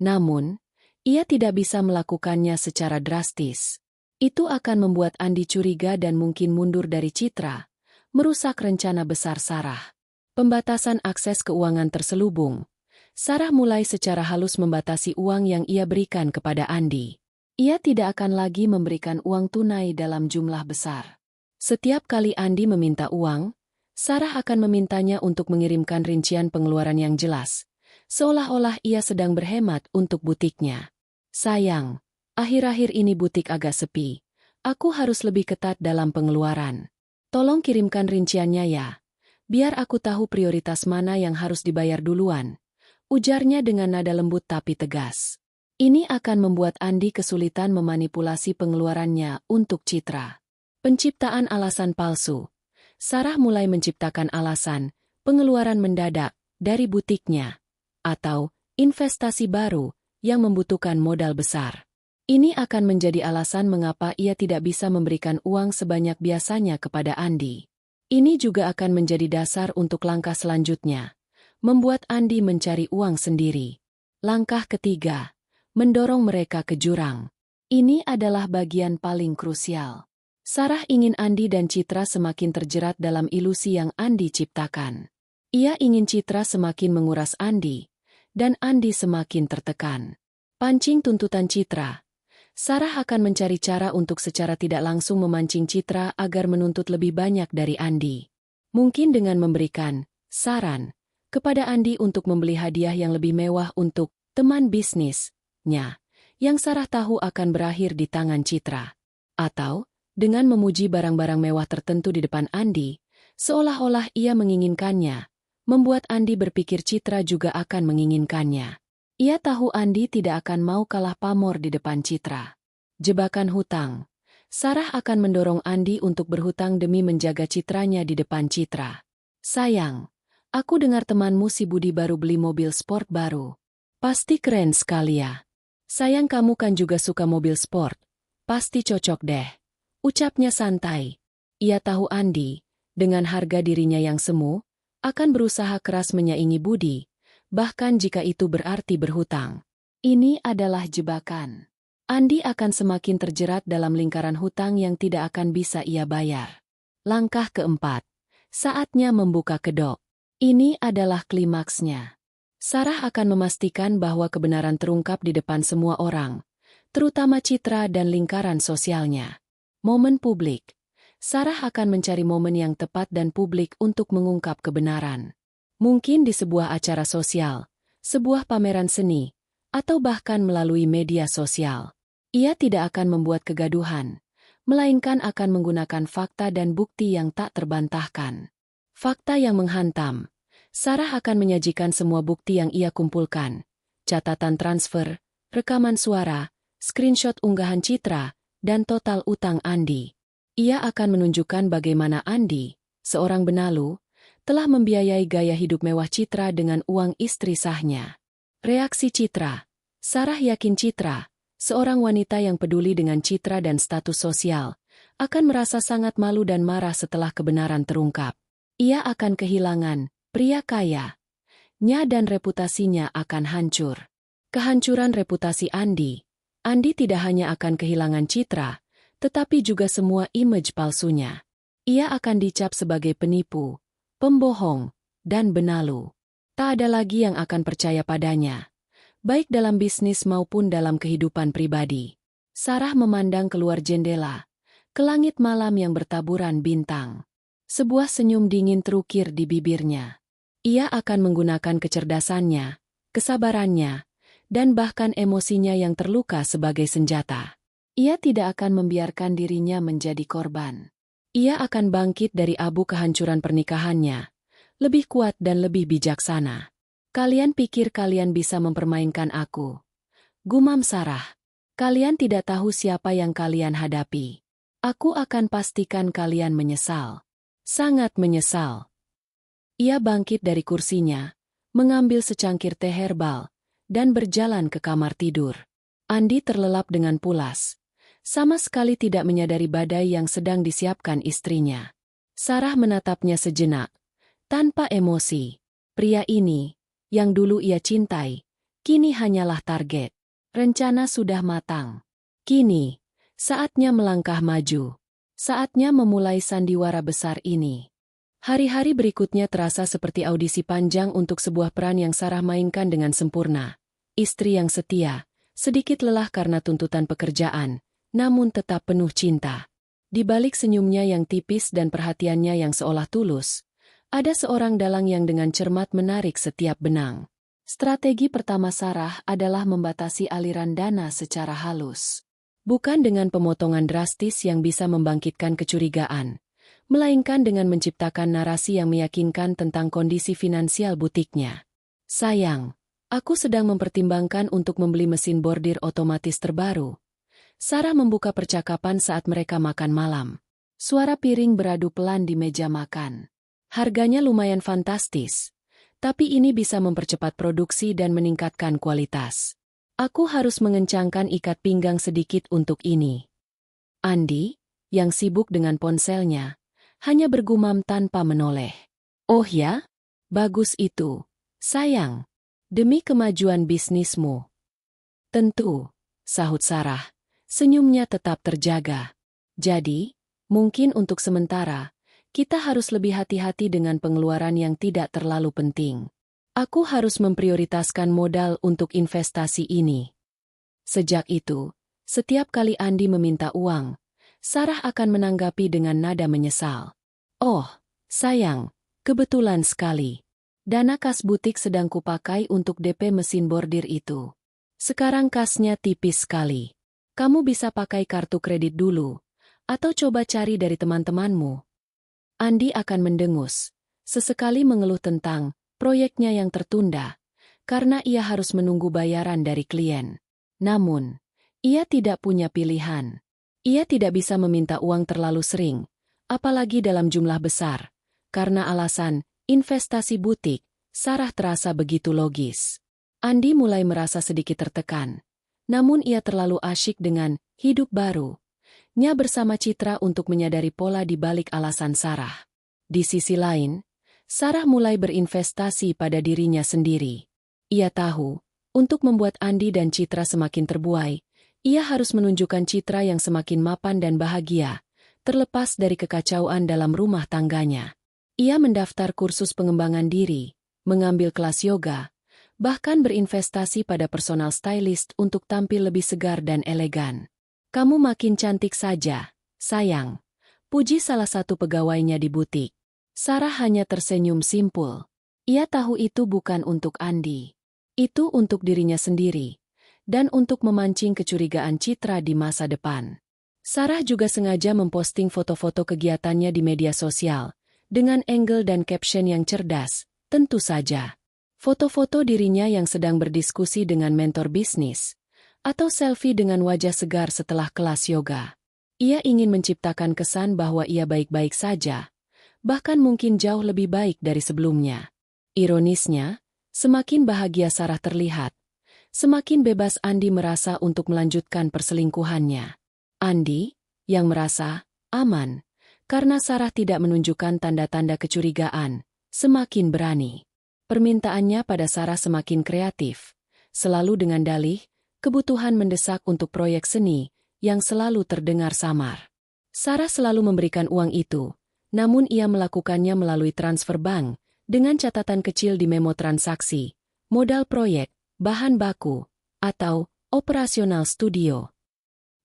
Namun, ia tidak bisa melakukannya secara drastis. Itu akan membuat Andi curiga dan mungkin mundur dari Citra, merusak rencana besar Sarah. Pembatasan akses keuangan terselubung. Sarah mulai secara halus membatasi uang yang ia berikan kepada Andi. Ia tidak akan lagi memberikan uang tunai dalam jumlah besar. Setiap kali Andi meminta uang, Sarah akan memintanya untuk mengirimkan rincian pengeluaran yang jelas, seolah-olah ia sedang berhemat untuk butiknya. Sayang, akhir-akhir ini butik agak sepi. Aku harus lebih ketat dalam pengeluaran. Tolong kirimkan rinciannya ya. Biar aku tahu prioritas mana yang harus dibayar duluan. Ujarnya dengan nada lembut tapi tegas. Ini akan membuat Andi kesulitan memanipulasi pengeluarannya untuk Citra. Penciptaan alasan palsu. Sarah mulai menciptakan alasan pengeluaran mendadak dari butiknya atau investasi baru yang membutuhkan modal besar. Ini akan menjadi alasan mengapa ia tidak bisa memberikan uang sebanyak biasanya kepada Andi. Ini juga akan menjadi dasar untuk langkah selanjutnya, membuat Andi mencari uang sendiri. Langkah ketiga. Mendorong mereka ke jurang. Ini adalah bagian paling krusial. Sarah ingin Andi dan Citra semakin terjerat dalam ilusi yang Andi ciptakan. Ia ingin Citra semakin menguras Andi, dan Andi semakin tertekan. Pancing tuntutan Citra. Sarah akan mencari cara untuk secara tidak langsung memancing Citra agar menuntut lebih banyak dari Andi. Mungkin dengan memberikan saran kepada Andi untuk membeli hadiah yang lebih mewah untuk teman bisnis. Yang Sarah tahu akan berakhir di tangan Citra. Atau, dengan memuji barang-barang mewah tertentu di depan Andi, seolah-olah ia menginginkannya, membuat Andi berpikir Citra juga akan menginginkannya. Ia tahu Andi tidak akan mau kalah pamor di depan Citra. Jebakan hutang. Sarah akan mendorong Andi untuk berhutang demi menjaga citranya di depan Citra. Sayang, aku dengar temanmu si Budi baru beli mobil sport baru. Pasti keren sekali ya. Sayang kamu kan juga suka mobil sport. Pasti cocok deh. Ucapnya santai. Ia tahu Andi, dengan harga dirinya yang semu, akan berusaha keras menyaingi Budi, bahkan jika itu berarti berhutang. Ini adalah jebakan. Andi akan semakin terjerat dalam lingkaran hutang yang tidak akan bisa ia bayar. Langkah keempat. Saatnya membuka kedok. Ini adalah klimaksnya. Sarah akan memastikan bahwa kebenaran terungkap di depan semua orang, terutama Citra dan lingkaran sosialnya. Momen publik. Sarah akan mencari momen yang tepat dan publik untuk mengungkap kebenaran. Mungkin di sebuah acara sosial, sebuah pameran seni, atau bahkan melalui media sosial. Ia tidak akan membuat kegaduhan, melainkan akan menggunakan fakta dan bukti yang tak terbantahkan. Fakta yang menghantam. Sarah akan menyajikan semua bukti yang ia kumpulkan, catatan transfer, rekaman suara, screenshot unggahan Citra, dan total utang Andi. Ia akan menunjukkan bagaimana Andi, seorang benalu, telah membiayai gaya hidup mewah Citra dengan uang istri sahnya. Reaksi Citra. Sarah yakin Citra, seorang wanita yang peduli dengan Citra dan status sosial, akan merasa sangat malu dan marah setelah kebenaran terungkap. Ia akan kehilangan pria kaya-nya dan reputasinya akan hancur. Kehancuran reputasi Andi. Andi tidak hanya akan kehilangan Citra, tetapi juga semua image palsunya. Ia akan dicap sebagai penipu, pembohong, dan benalu. Tak ada lagi yang akan percaya padanya, baik dalam bisnis maupun dalam kehidupan pribadi. Sarah memandang keluar jendela, ke langit malam yang bertaburan bintang. Sebuah senyum dingin terukir di bibirnya. Ia akan menggunakan kecerdasannya, kesabarannya, dan bahkan emosinya yang terluka sebagai senjata. Ia tidak akan membiarkan dirinya menjadi korban. Ia akan bangkit dari abu kehancuran pernikahannya, lebih kuat dan lebih bijaksana. Kalian pikir kalian bisa mempermainkan aku? Gumam Sarah. Kalian tidak tahu siapa yang kalian hadapi. Aku akan pastikan kalian menyesal. Sangat menyesal. Ia bangkit dari kursinya, mengambil secangkir teh herbal, dan berjalan ke kamar tidur. Andi terlelap dengan pulas. Sama sekali tidak menyadari badai yang sedang disiapkan istrinya. Sarah menatapnya sejenak, tanpa emosi. Pria ini, yang dulu ia cintai, kini hanyalah target. Rencana sudah matang. Kini, saatnya melangkah maju. Saatnya memulai sandiwara besar ini. Hari-hari berikutnya terasa seperti audisi panjang untuk sebuah peran yang Sarah mainkan dengan sempurna. Istri yang setia, sedikit lelah karena tuntutan pekerjaan, namun tetap penuh cinta. Di balik senyumnya yang tipis dan perhatiannya yang seolah tulus, ada seorang dalang yang dengan cermat menarik setiap benang. Strategi pertama Sarah adalah membatasi aliran dana secara halus. Bukan dengan pemotongan drastis yang bisa membangkitkan kecurigaan, melainkan dengan menciptakan narasi yang meyakinkan tentang kondisi finansial butiknya. Sayang, aku sedang mempertimbangkan untuk membeli mesin bordir otomatis terbaru. Sarah membuka percakapan saat mereka makan malam. Suara piring beradu pelan di meja makan. Harganya lumayan fantastis, tapi ini bisa mempercepat produksi dan meningkatkan kualitas. Aku harus mengencangkan ikat pinggang sedikit untuk ini. Andi, yang sibuk dengan ponselnya, hanya bergumam tanpa menoleh. Oh ya? Bagus itu. Sayang. Demi kemajuan bisnismu. Tentu, sahut Sarah. Senyumnya tetap terjaga. Jadi, mungkin untuk sementara, kita harus lebih hati-hati dengan pengeluaran yang tidak terlalu penting. Aku harus memprioritaskan modal untuk investasi ini. Sejak itu, setiap kali Andi meminta uang, Sarah akan menanggapi dengan nada menyesal. Oh, sayang, kebetulan sekali. Dana kas butik sedang kupakai untuk DP mesin bordir itu. Sekarang kasnya tipis sekali. Kamu bisa pakai kartu kredit dulu, atau coba cari dari teman-temanmu. Andi akan mendengus, sesekali mengeluh tentang proyeknya yang tertunda, karena ia harus menunggu bayaran dari klien. Namun, ia tidak punya pilihan. Ia tidak bisa meminta uang terlalu sering, apalagi dalam jumlah besar. Karena alasan investasi butik, Sarah terasa begitu logis. Andi mulai merasa sedikit tertekan. Namun ia terlalu asyik dengan hidup baru-nya bersama Citra untuk menyadari pola di balik alasan Sarah. Di sisi lain, Sarah mulai berinvestasi pada dirinya sendiri. Ia tahu, untuk membuat Andi dan Citra semakin terbuai, ia harus menunjukkan Citra yang semakin mapan dan bahagia, terlepas dari kekacauan dalam rumah tangganya. Ia mendaftar kursus pengembangan diri, mengambil kelas yoga, bahkan berinvestasi pada personal stylist untuk tampil lebih segar dan elegan. Kamu makin cantik saja, sayang, puji salah satu pegawainya di butik. Sarah hanya tersenyum simpul. Ia tahu itu bukan untuk Andi. Itu untuk dirinya sendiri, dan untuk memancing kecurigaan Citra di masa depan. Sarah juga sengaja memposting foto-foto kegiatannya di media sosial, dengan angle dan caption yang cerdas, tentu saja. Foto-foto dirinya yang sedang berdiskusi dengan mentor bisnis, atau selfie dengan wajah segar setelah kelas yoga. Ia ingin menciptakan kesan bahwa ia baik-baik saja, bahkan mungkin jauh lebih baik dari sebelumnya. Ironisnya, semakin bahagia Sarah terlihat, semakin bebas Andi merasa untuk melanjutkan perselingkuhannya. Andi, yang merasa aman, karena Sarah tidak menunjukkan tanda-tanda kecurigaan, semakin berani. Permintaannya pada Sarah semakin kreatif, selalu dengan dalih, kebutuhan mendesak untuk proyek seni, yang selalu terdengar samar. Sarah selalu memberikan uang itu, namun ia melakukannya melalui transfer bank, dengan catatan kecil di memo transaksi, modal proyek, bahan baku, atau operasional studio.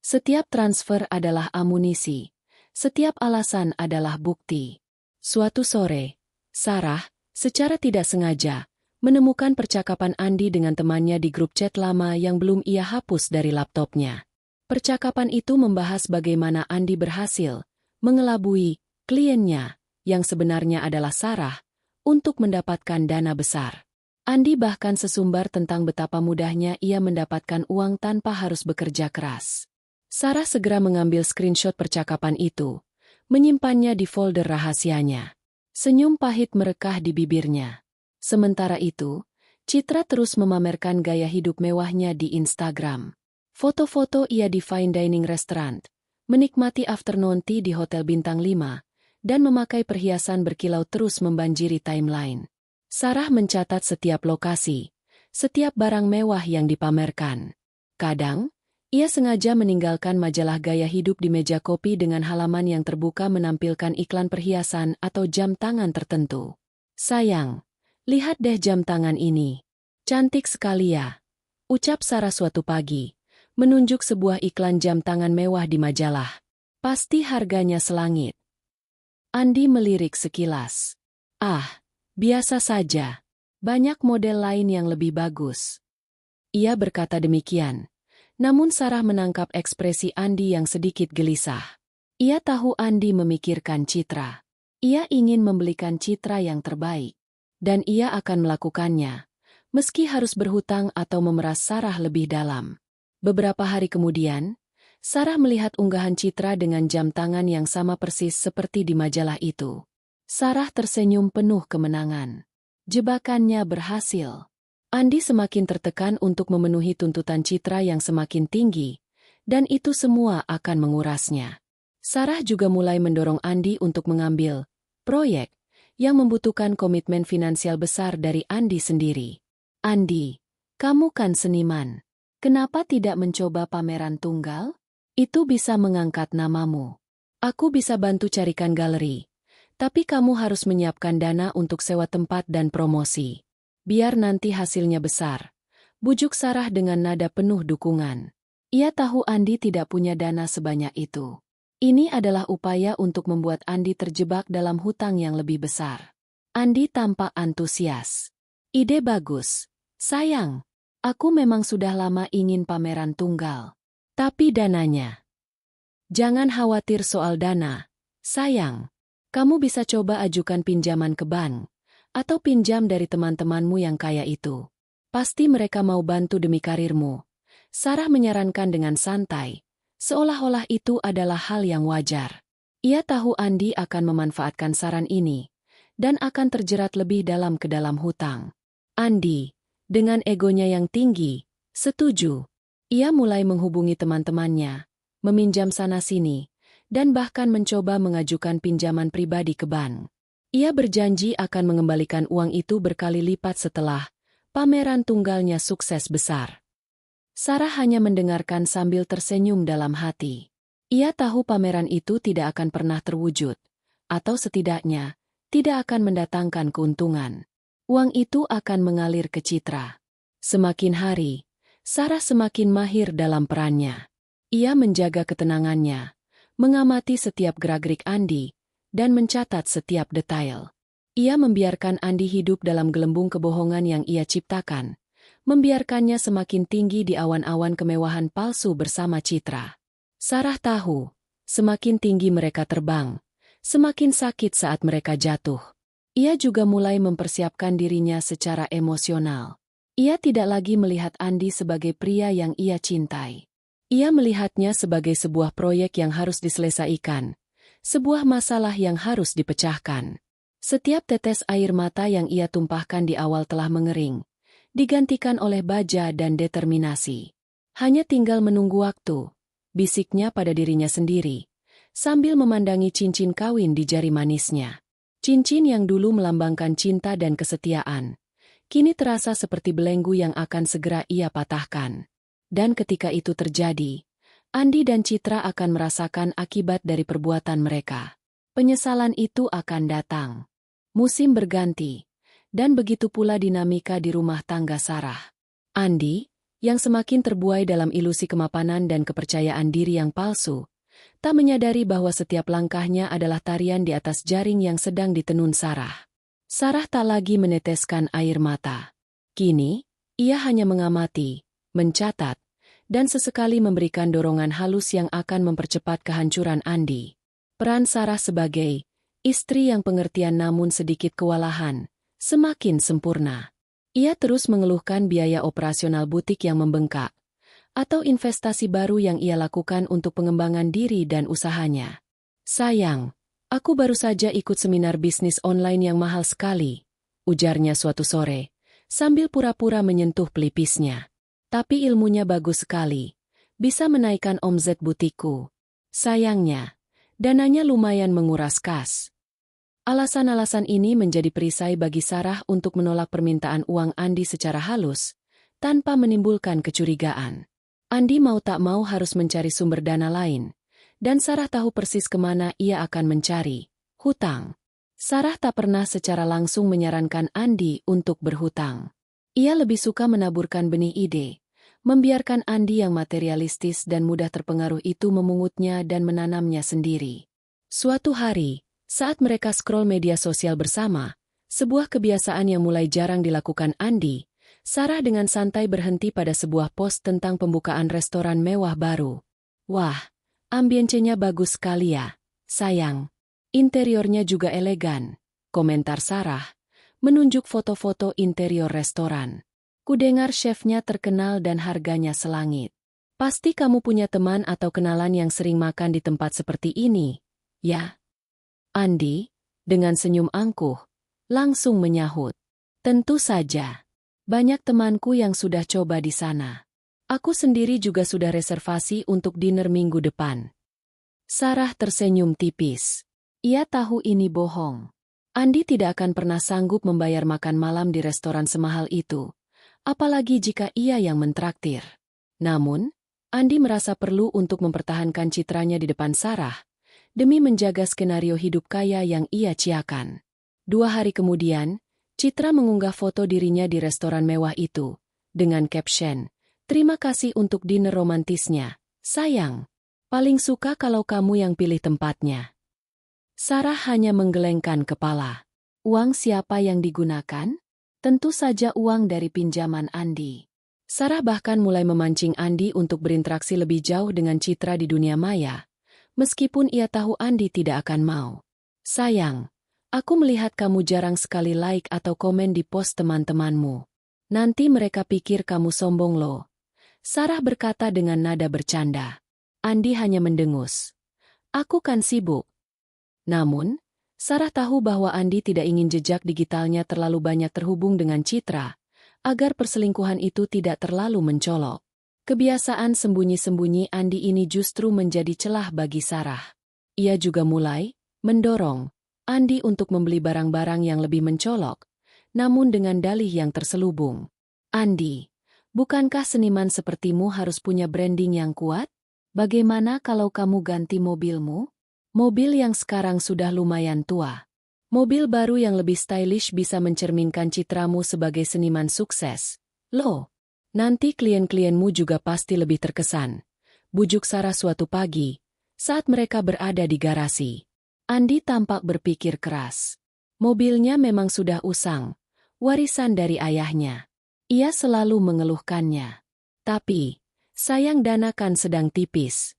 Setiap transfer adalah amunisi, setiap alasan adalah bukti. Suatu sore, Sarah, secara tidak sengaja, menemukan percakapan Andi dengan temannya di grup chat lama yang belum ia hapus dari laptopnya. Percakapan itu membahas bagaimana Andi berhasil mengelabui kliennya, yang sebenarnya adalah Sarah, untuk mendapatkan dana besar. Andi bahkan sesumbar tentang betapa mudahnya ia mendapatkan uang tanpa harus bekerja keras. Sarah segera mengambil screenshot percakapan itu, menyimpannya di folder rahasianya. Senyum pahit merekah di bibirnya. Sementara itu, Citra terus memamerkan gaya hidup mewahnya di Instagram. Foto-foto ia di fine dining restaurant, menikmati afternoon tea di hotel bintang 5, dan memakai perhiasan berkilau terus membanjiri timeline. Sarah mencatat setiap lokasi, setiap barang mewah yang dipamerkan. Kadang, ia sengaja meninggalkan majalah gaya hidup di meja kopi dengan halaman yang terbuka menampilkan iklan perhiasan atau jam tangan tertentu. "Sayang, lihat deh jam tangan ini. Cantik sekali ya," ucap Sarah suatu pagi, menunjuk sebuah iklan jam tangan mewah di majalah. "Pasti harganya selangit." Andi melirik sekilas. "Ah, biasa saja. Banyak model lain yang lebih bagus." Ia berkata demikian. Namun Sarah menangkap ekspresi Andi yang sedikit gelisah. Ia tahu Andi memikirkan Citra. Ia ingin membelikan Citra yang terbaik. Dan ia akan melakukannya, meski harus berhutang atau memeras Sarah lebih dalam. Beberapa hari kemudian, Sarah melihat unggahan Citra dengan jam tangan yang sama persis seperti di majalah itu. Sarah tersenyum penuh kemenangan. Jebakannya berhasil. Andi semakin tertekan untuk memenuhi tuntutan Citra yang semakin tinggi, dan itu semua akan mengurasnya. Sarah juga mulai mendorong Andi untuk mengambil proyek yang membutuhkan komitmen finansial besar dari Andi sendiri. "Andi, kamu kan seniman. Kenapa tidak mencoba pameran tunggal? Itu bisa mengangkat namamu. Aku bisa bantu carikan galeri, tapi kamu harus menyiapkan dana untuk sewa tempat dan promosi. Biar nanti hasilnya besar," bujuk Sarah dengan nada penuh dukungan. Ia tahu Andi tidak punya dana sebanyak itu. Ini adalah upaya untuk membuat Andi terjebak dalam hutang yang lebih besar. Andi tampak antusias. "Ide bagus. Sayang, aku memang sudah lama ingin pameran tunggal. Tapi dananya." "Jangan khawatir soal dana, sayang. Kamu bisa coba ajukan pinjaman ke bank, atau pinjam dari teman-temanmu yang kaya itu. Pasti mereka mau bantu demi karirmu." Sarah menyarankan dengan santai, seolah-olah itu adalah hal yang wajar. Ia tahu Andi akan memanfaatkan saran ini, dan akan terjerat lebih dalam ke dalam hutang. Andi, dengan egonya yang tinggi, setuju. Ia mulai menghubungi teman-temannya, meminjam sana-sini, dan bahkan mencoba mengajukan pinjaman pribadi ke bank. Ia berjanji akan mengembalikan uang itu berkali lipat setelah pameran tunggalnya sukses besar. Sarah hanya mendengarkan sambil tersenyum dalam hati. Ia tahu pameran itu tidak akan pernah terwujud, atau setidaknya tidak akan mendatangkan keuntungan. Uang itu akan mengalir ke Citra. Semakin hari, Sarah semakin mahir dalam perannya. Ia menjaga ketenangannya, mengamati setiap gerak-gerik Andi, dan mencatat setiap detail. Ia membiarkan Andi hidup dalam gelembung kebohongan yang ia ciptakan, membiarkannya semakin tinggi di awan-awan kemewahan palsu bersama Citra. Sarah tahu, semakin tinggi mereka terbang, semakin sakit saat mereka jatuh. Ia juga mulai mempersiapkan dirinya secara emosional. Ia tidak lagi melihat Andi sebagai pria yang ia cintai. Ia melihatnya sebagai sebuah proyek yang harus diselesaikan, sebuah masalah yang harus dipecahkan. Setiap tetes air mata yang ia tumpahkan di awal telah mengering, digantikan oleh baja dan determinasi. Hanya tinggal menunggu waktu, bisiknya pada dirinya sendiri, sambil memandangi cincin kawin di jari manisnya. Cincin yang dulu melambangkan cinta dan kesetiaan, kini terasa seperti belenggu yang akan segera ia patahkan. Dan ketika itu terjadi, Andi dan Citra akan merasakan akibat dari perbuatan mereka. Penyesalan itu akan datang. Musim berganti, dan begitu pula dinamika di rumah tangga Sarah. Andi, yang semakin terbuai dalam ilusi kemapanan dan kepercayaan diri yang palsu, tak menyadari bahwa setiap langkahnya adalah tarian di atas jaring yang sedang ditenun Sarah. Sarah tak lagi meneteskan air mata. Kini, ia hanya mengamati, mencatat, dan sesekali memberikan dorongan halus yang akan mempercepat kehancuran Andi. Peran Sarah sebagai istri yang pengertian namun sedikit kewalahan, semakin sempurna. Ia terus mengeluhkan biaya operasional butik yang membengkak, atau investasi baru yang ia lakukan untuk pengembangan diri dan usahanya. "Sayang, aku baru saja ikut seminar bisnis online yang mahal sekali," ujarnya suatu sore, sambil pura-pura menyentuh pelipisnya. "Tapi ilmunya bagus sekali, bisa menaikkan omzet butikku. Sayangnya, dananya lumayan menguras kas." Alasan-alasan ini menjadi perisai bagi Sarah untuk menolak permintaan uang Andi secara halus, tanpa menimbulkan kecurigaan. Andi mau tak mau harus mencari sumber dana lain, dan Sarah tahu persis kemana ia akan mencari, hutang. Sarah tak pernah secara langsung menyarankan Andi untuk berhutang. Ia lebih suka menaburkan benih ide, membiarkan Andi yang materialistis dan mudah terpengaruh itu memungutnya dan menanamnya sendiri. Suatu hari, saat mereka scroll media sosial bersama, sebuah kebiasaan yang mulai jarang dilakukan Andi, Sarah dengan santai berhenti pada sebuah post tentang pembukaan restoran mewah baru. "Wah, ambience-nya bagus sekali ya, sayang. Interiornya juga elegan," komentar Sarah, menunjuk foto-foto interior restoran. "Kudengar chefnya terkenal dan harganya selangit. Pasti kamu punya teman atau kenalan yang sering makan di tempat seperti ini, ya?" Andi, dengan senyum angkuh, langsung menyahut. "Tentu saja. Banyak temanku yang sudah coba di sana. Aku sendiri juga sudah reservasi untuk dinner minggu depan." Sarah tersenyum tipis. Ia tahu ini bohong. Andi tidak akan pernah sanggup membayar makan malam di restoran semahal itu, apalagi jika ia yang mentraktir. Namun, Andi merasa perlu untuk mempertahankan citranya di depan Sarah, demi menjaga skenario hidup kaya yang ia ciakan. 2 hari kemudian, Citra mengunggah foto dirinya di restoran mewah itu, dengan caption, "Terima kasih untuk dinner romantisnya, sayang. Paling suka kalau kamu yang pilih tempatnya." Sarah hanya menggelengkan kepala. Uang siapa yang digunakan? Tentu saja uang dari pinjaman Andi. Sarah bahkan mulai memancing Andi untuk berinteraksi lebih jauh dengan Citra di dunia maya, meskipun ia tahu Andi tidak akan mau. "Sayang, aku melihat kamu jarang sekali like atau komen di post teman-temanmu. Nanti mereka pikir kamu sombong loh," Sarah berkata dengan nada bercanda. Andi hanya mendengus. "Aku kan sibuk." Namun, Sarah tahu bahwa Andi tidak ingin jejak digitalnya terlalu banyak terhubung dengan Citra, agar perselingkuhan itu tidak terlalu mencolok. Kebiasaan sembunyi-sembunyi Andi ini justru menjadi celah bagi Sarah. Ia juga mulai mendorong Andi untuk membeli barang-barang yang lebih mencolok, namun dengan dalih yang terselubung. "Andi, bukankah seniman sepertimu harus punya branding yang kuat? Bagaimana kalau kamu ganti mobilmu? Mobil yang sekarang sudah lumayan tua. Mobil baru yang lebih stylish bisa mencerminkan citramu sebagai seniman sukses. Loh, nanti klien-klienmu juga pasti lebih terkesan," bujuk Sarah suatu pagi, saat mereka berada di garasi. Andi tampak berpikir keras. Mobilnya memang sudah usang, warisan dari ayahnya. Ia selalu mengeluhkannya. Tapi, sayang dana kan sedang tipis.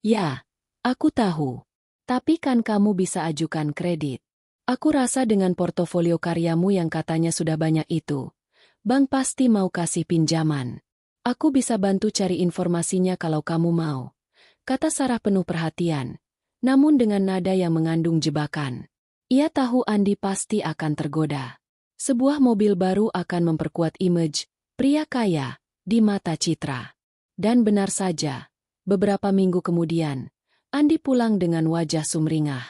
"Ya, aku tahu. Tapi kan kamu bisa ajukan kredit. Aku rasa dengan portofolio karyamu yang katanya sudah banyak itu, bank pasti mau kasih pinjaman. Aku bisa bantu cari informasinya kalau kamu mau," kata Sarah penuh perhatian, namun dengan nada yang mengandung jebakan. Ia tahu Andi pasti akan tergoda. Sebuah mobil baru akan memperkuat image pria kaya di mata Citra. Dan benar saja, beberapa minggu kemudian, Andi pulang dengan wajah sumringah.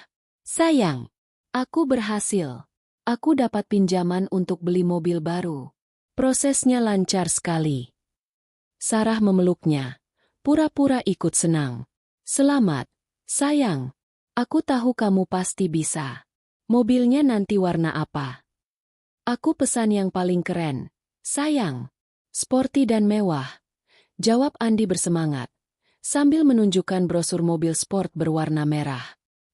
"Sayang, aku berhasil. Aku dapat pinjaman untuk beli mobil baru. Prosesnya lancar sekali." Sarah memeluknya, pura-pura ikut senang. "Selamat, sayang. Aku tahu kamu pasti bisa. Mobilnya nanti warna apa?" "Aku pesan yang paling keren, sayang. Sporty dan mewah," jawab Andi bersemangat, sambil menunjukkan brosur mobil sport berwarna merah.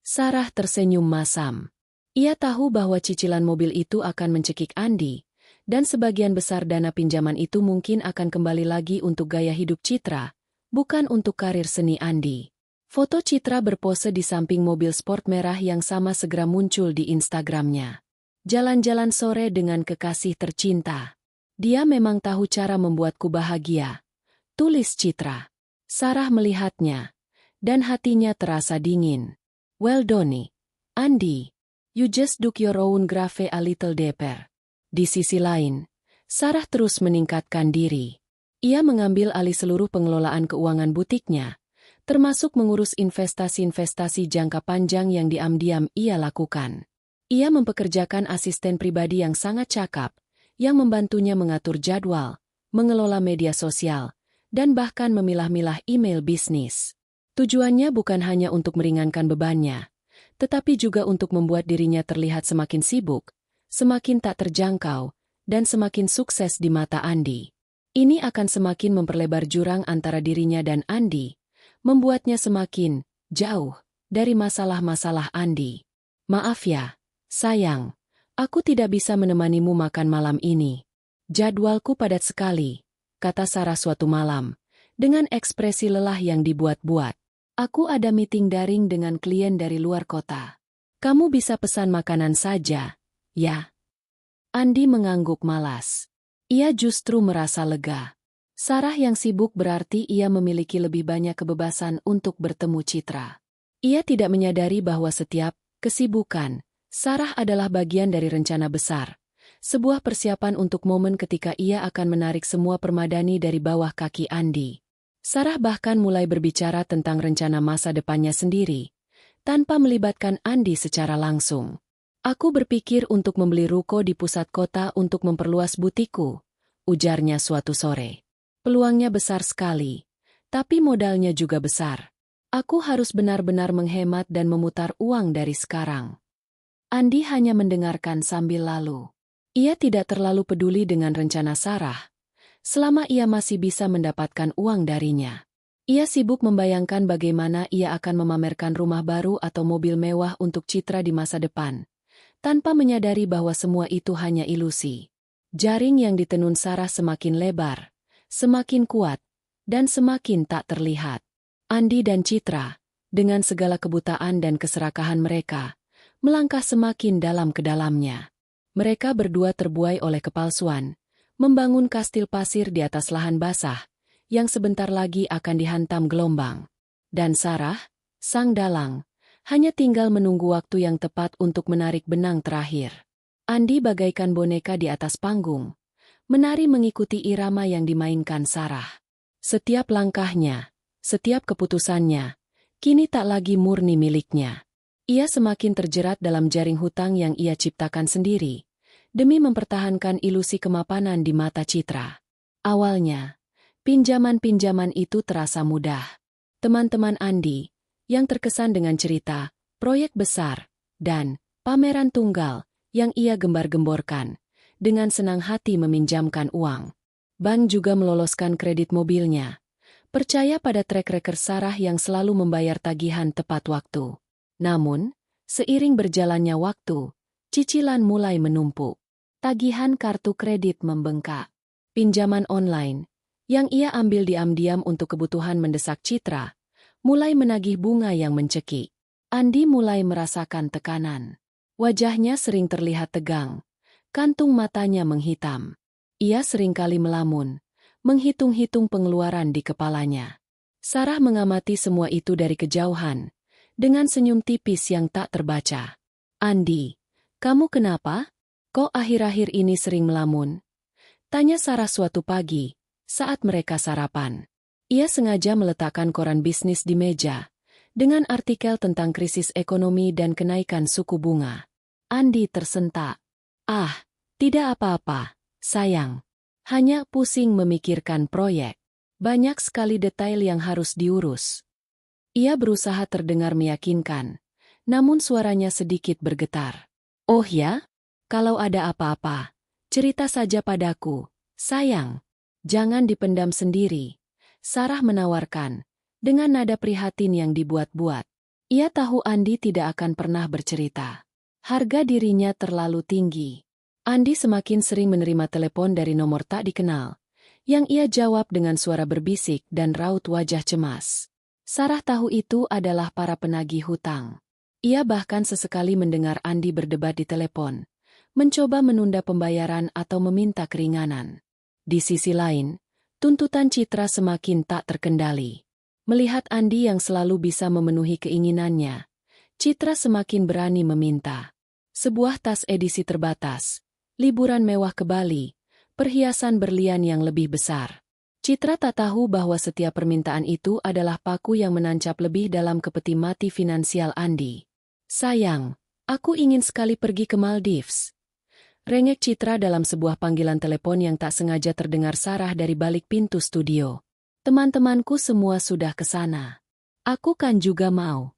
Sarah tersenyum masam. Ia tahu bahwa cicilan mobil itu akan mencekik Andi, Dan sebagian besar dana pinjaman itu mungkin akan kembali lagi untuk gaya hidup Citra, bukan untuk karir seni Andi. Foto Citra berpose di samping mobil sport merah yang sama segera muncul di Instagramnya. Jalan-jalan sore dengan kekasih tercinta. Dia memang tahu cara membuatku bahagia, tulis Citra. Sarah melihatnya, dan hatinya terasa dingin. Well done, Andi. You just took your own grave a little deeper. Di sisi lain, Sarah terus meningkatkan diri. Ia mengambil alih seluruh pengelolaan keuangan butiknya, termasuk mengurus investasi-investasi jangka panjang yang diam-diam ia lakukan. Ia mempekerjakan asisten pribadi yang sangat cakap, yang membantunya mengatur jadwal, mengelola media sosial, dan bahkan memilah-milah email bisnis. Tujuannya bukan hanya untuk meringankan bebannya, tetapi juga untuk membuat dirinya terlihat semakin sibuk, semakin tak terjangkau, dan semakin sukses di mata Andi. Ini akan semakin memperlebar jurang antara dirinya dan Andi, membuatnya semakin jauh dari masalah-masalah Andi. Maaf ya, sayang, aku tidak bisa menemanimu makan malam ini. Jadwalku padat sekali, kata Sarah suatu malam, dengan ekspresi lelah yang dibuat-buat. Aku ada meeting daring dengan klien dari luar kota. Kamu bisa pesan makanan saja, ya? Andi mengangguk malas. Ia justru merasa lega. Sarah yang sibuk berarti ia memiliki lebih banyak kebebasan untuk bertemu Citra. Ia tidak menyadari bahwa setiap kesibukan Sarah adalah bagian dari rencana besar, sebuah persiapan untuk momen ketika ia akan menarik semua permadani dari bawah kaki Andi. Sarah bahkan mulai berbicara tentang rencana masa depannya sendiri, tanpa melibatkan Andi secara langsung. Aku berpikir untuk membeli ruko di pusat kota untuk memperluas butikku, ujarnya suatu sore. Peluangnya besar sekali, tapi modalnya juga besar. Aku harus benar-benar menghemat dan memutar uang dari sekarang. Andi hanya mendengarkan sambil lalu. Ia tidak terlalu peduli dengan rencana Sarah, selama ia masih bisa mendapatkan uang darinya. Ia sibuk membayangkan bagaimana ia akan memamerkan rumah baru atau mobil mewah untuk Citra di masa depan, tanpa menyadari bahwa semua itu hanya ilusi. Jaring yang ditenun Sarah semakin lebar, semakin kuat, dan semakin tak terlihat. Andi dan Citra, dengan segala kebutaan dan keserakahan mereka, melangkah semakin dalam ke dalamnya. Mereka berdua terbuai oleh kepalsuan, membangun kastil pasir di atas lahan basah, yang sebentar lagi akan dihantam gelombang. Dan Sarah, sang dalang, hanya tinggal menunggu waktu yang tepat untuk menarik benang terakhir. Andi bagaikan boneka di atas panggung, menari mengikuti irama yang dimainkan Sarah. Setiap langkahnya, setiap keputusannya, kini tak lagi murni miliknya. Ia semakin terjerat dalam jaring hutang yang ia ciptakan sendiri, demi mempertahankan ilusi kemapanan di mata Citra. Awalnya, pinjaman-pinjaman itu terasa mudah. Teman-teman Andi, yang terkesan dengan cerita, proyek besar, dan pameran tunggal yang ia gembar-gemborkan, dengan senang hati meminjamkan uang. Bank juga meloloskan kredit mobilnya, percaya pada track record Sarah yang selalu membayar tagihan tepat waktu. Namun, seiring berjalannya waktu, cicilan mulai menumpuk. Tagihan kartu kredit membengkak. Pinjaman online, yang ia ambil diam-diam untuk kebutuhan mendesak Citra, mulai menagih bunga yang mencekik. Andi mulai merasakan tekanan. Wajahnya sering terlihat tegang, kantung matanya menghitam. Ia seringkali melamun, menghitung-hitung pengeluaran di kepalanya. Sarah mengamati semua itu dari kejauhan, dengan senyum tipis yang tak terbaca. Andi, kamu kenapa? Kok akhir-akhir ini sering melamun? Tanya Sarah suatu pagi, saat mereka sarapan. Ia sengaja meletakkan koran bisnis di meja, dengan artikel tentang krisis ekonomi dan kenaikan suku bunga. Andi tersentak. Ah, tidak apa-apa, sayang. Hanya pusing memikirkan proyek. Banyak sekali detail yang harus diurus. Ia berusaha terdengar meyakinkan, namun suaranya sedikit bergetar. Oh ya? Kalau ada apa-apa, cerita saja padaku, sayang. Jangan dipendam sendiri. Sarah menawarkan, dengan nada prihatin yang dibuat-buat. Ia tahu Andi tidak akan pernah bercerita. Harga dirinya terlalu tinggi. Andi semakin sering menerima telepon dari nomor tak dikenal, yang ia jawab dengan suara berbisik dan raut wajah cemas. Sarah tahu itu adalah para penagih hutang. Ia bahkan sesekali mendengar Andi berdebat di telepon, mencoba menunda pembayaran atau meminta keringanan. Di sisi lain, tuntutan Citra semakin tak terkendali. Melihat Andi yang selalu bisa memenuhi keinginannya, Citra semakin berani meminta. Sebuah tas edisi terbatas, liburan mewah ke Bali, perhiasan berlian yang lebih besar. Citra tak tahu bahwa setiap permintaan itu adalah paku yang menancap lebih dalam ke peti mati finansial Andi. Sayang, aku ingin sekali pergi ke Maldives. Rengek Citra dalam sebuah panggilan telepon yang tak sengaja terdengar Sarah dari balik pintu studio. Teman-temanku semua sudah ke sana. Aku kan juga mau.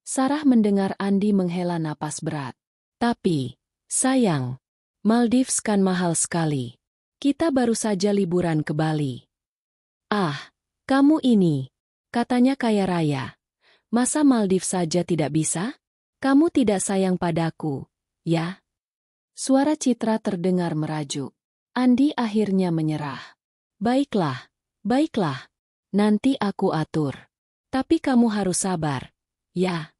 Sarah mendengar Andi menghela napas berat. Tapi, sayang, Maldives kan mahal sekali. Kita baru saja liburan ke Bali. Ah, kamu ini, katanya kaya raya. Masa Maldives saja tidak bisa? Kamu tidak sayang padaku, ya? Suara Citra terdengar merajuk. Andi akhirnya menyerah. Baiklah, baiklah. Nanti aku atur. Tapi kamu harus sabar, ya?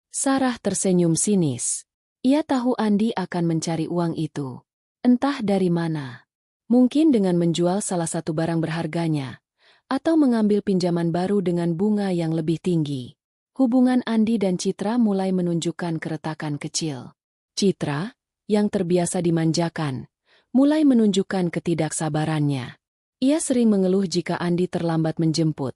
Sarah tersenyum sinis. Ia tahu Andi akan mencari uang itu. Entah dari mana. Mungkin dengan menjual salah satu barang berharganya, atau mengambil pinjaman baru dengan bunga yang lebih tinggi. Hubungan Andi dan Citra mulai menunjukkan keretakan kecil. Citra, yang terbiasa dimanjakan, mulai menunjukkan ketidaksabarannya. Ia sering mengeluh jika Andi terlambat menjemput,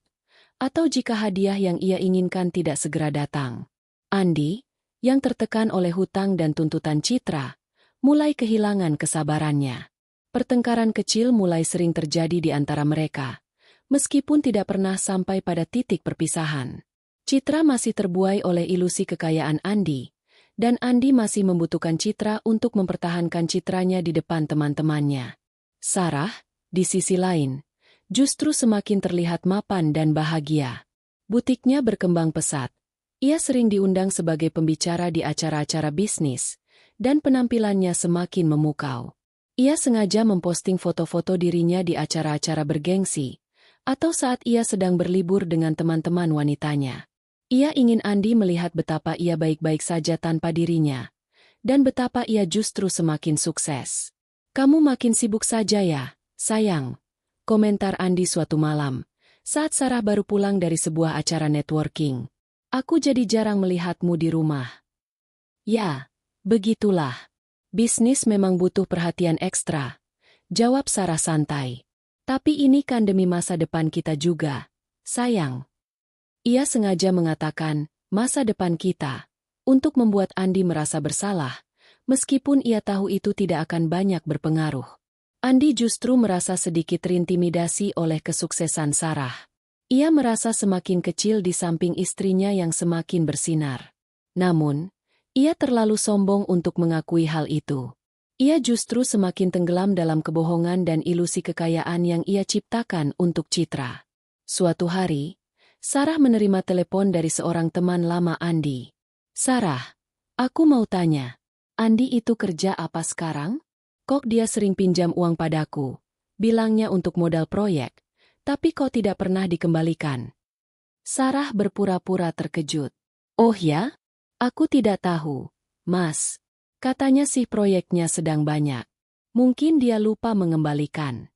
atau jika hadiah yang ia inginkan tidak segera datang. Andi, yang tertekan oleh hutang dan tuntutan Citra, mulai kehilangan kesabarannya. Pertengkaran kecil mulai sering terjadi di antara mereka, meskipun tidak pernah sampai pada titik perpisahan. Citra masih terbuai oleh ilusi kekayaan Andi, dan Andi masih membutuhkan Citra untuk mempertahankan citranya di depan teman-temannya. Sarah, di sisi lain, justru semakin terlihat mapan dan bahagia. Butiknya berkembang pesat. Ia sering diundang sebagai pembicara di acara-acara bisnis, dan penampilannya semakin memukau. Ia sengaja memposting foto-foto dirinya di acara-acara bergengsi, atau saat ia sedang berlibur dengan teman-teman wanitanya. Ia ingin Andi melihat betapa ia baik-baik saja tanpa dirinya, dan betapa ia justru semakin sukses. Kamu makin sibuk saja ya, sayang, komentar Andi suatu malam, saat Sarah baru pulang dari sebuah acara networking. Aku jadi jarang melihatmu di rumah. Ya, begitulah. Bisnis memang butuh perhatian ekstra, jawab Sarah santai. Tapi ini kan demi masa depan kita juga, sayang. Ia sengaja mengatakan, masa depan kita, untuk membuat Andi merasa bersalah, meskipun ia tahu itu tidak akan banyak berpengaruh. Andi justru merasa sedikit terintimidasi oleh kesuksesan Sarah. Ia merasa semakin kecil di samping istrinya yang semakin bersinar. Namun, ia terlalu sombong untuk mengakui hal itu. Ia justru semakin tenggelam dalam kebohongan dan ilusi kekayaan yang ia ciptakan untuk Citra. Suatu hari, Sarah menerima telepon dari seorang teman lama Andi. Sarah, aku mau tanya, Andi itu kerja apa sekarang? Kok dia sering pinjam uang padaku, bilangnya untuk modal proyek, tapi kok tidak pernah dikembalikan? Sarah berpura-pura terkejut. Oh ya? Aku tidak tahu, Mas. Katanya sih proyeknya sedang banyak. Mungkin dia lupa mengembalikan.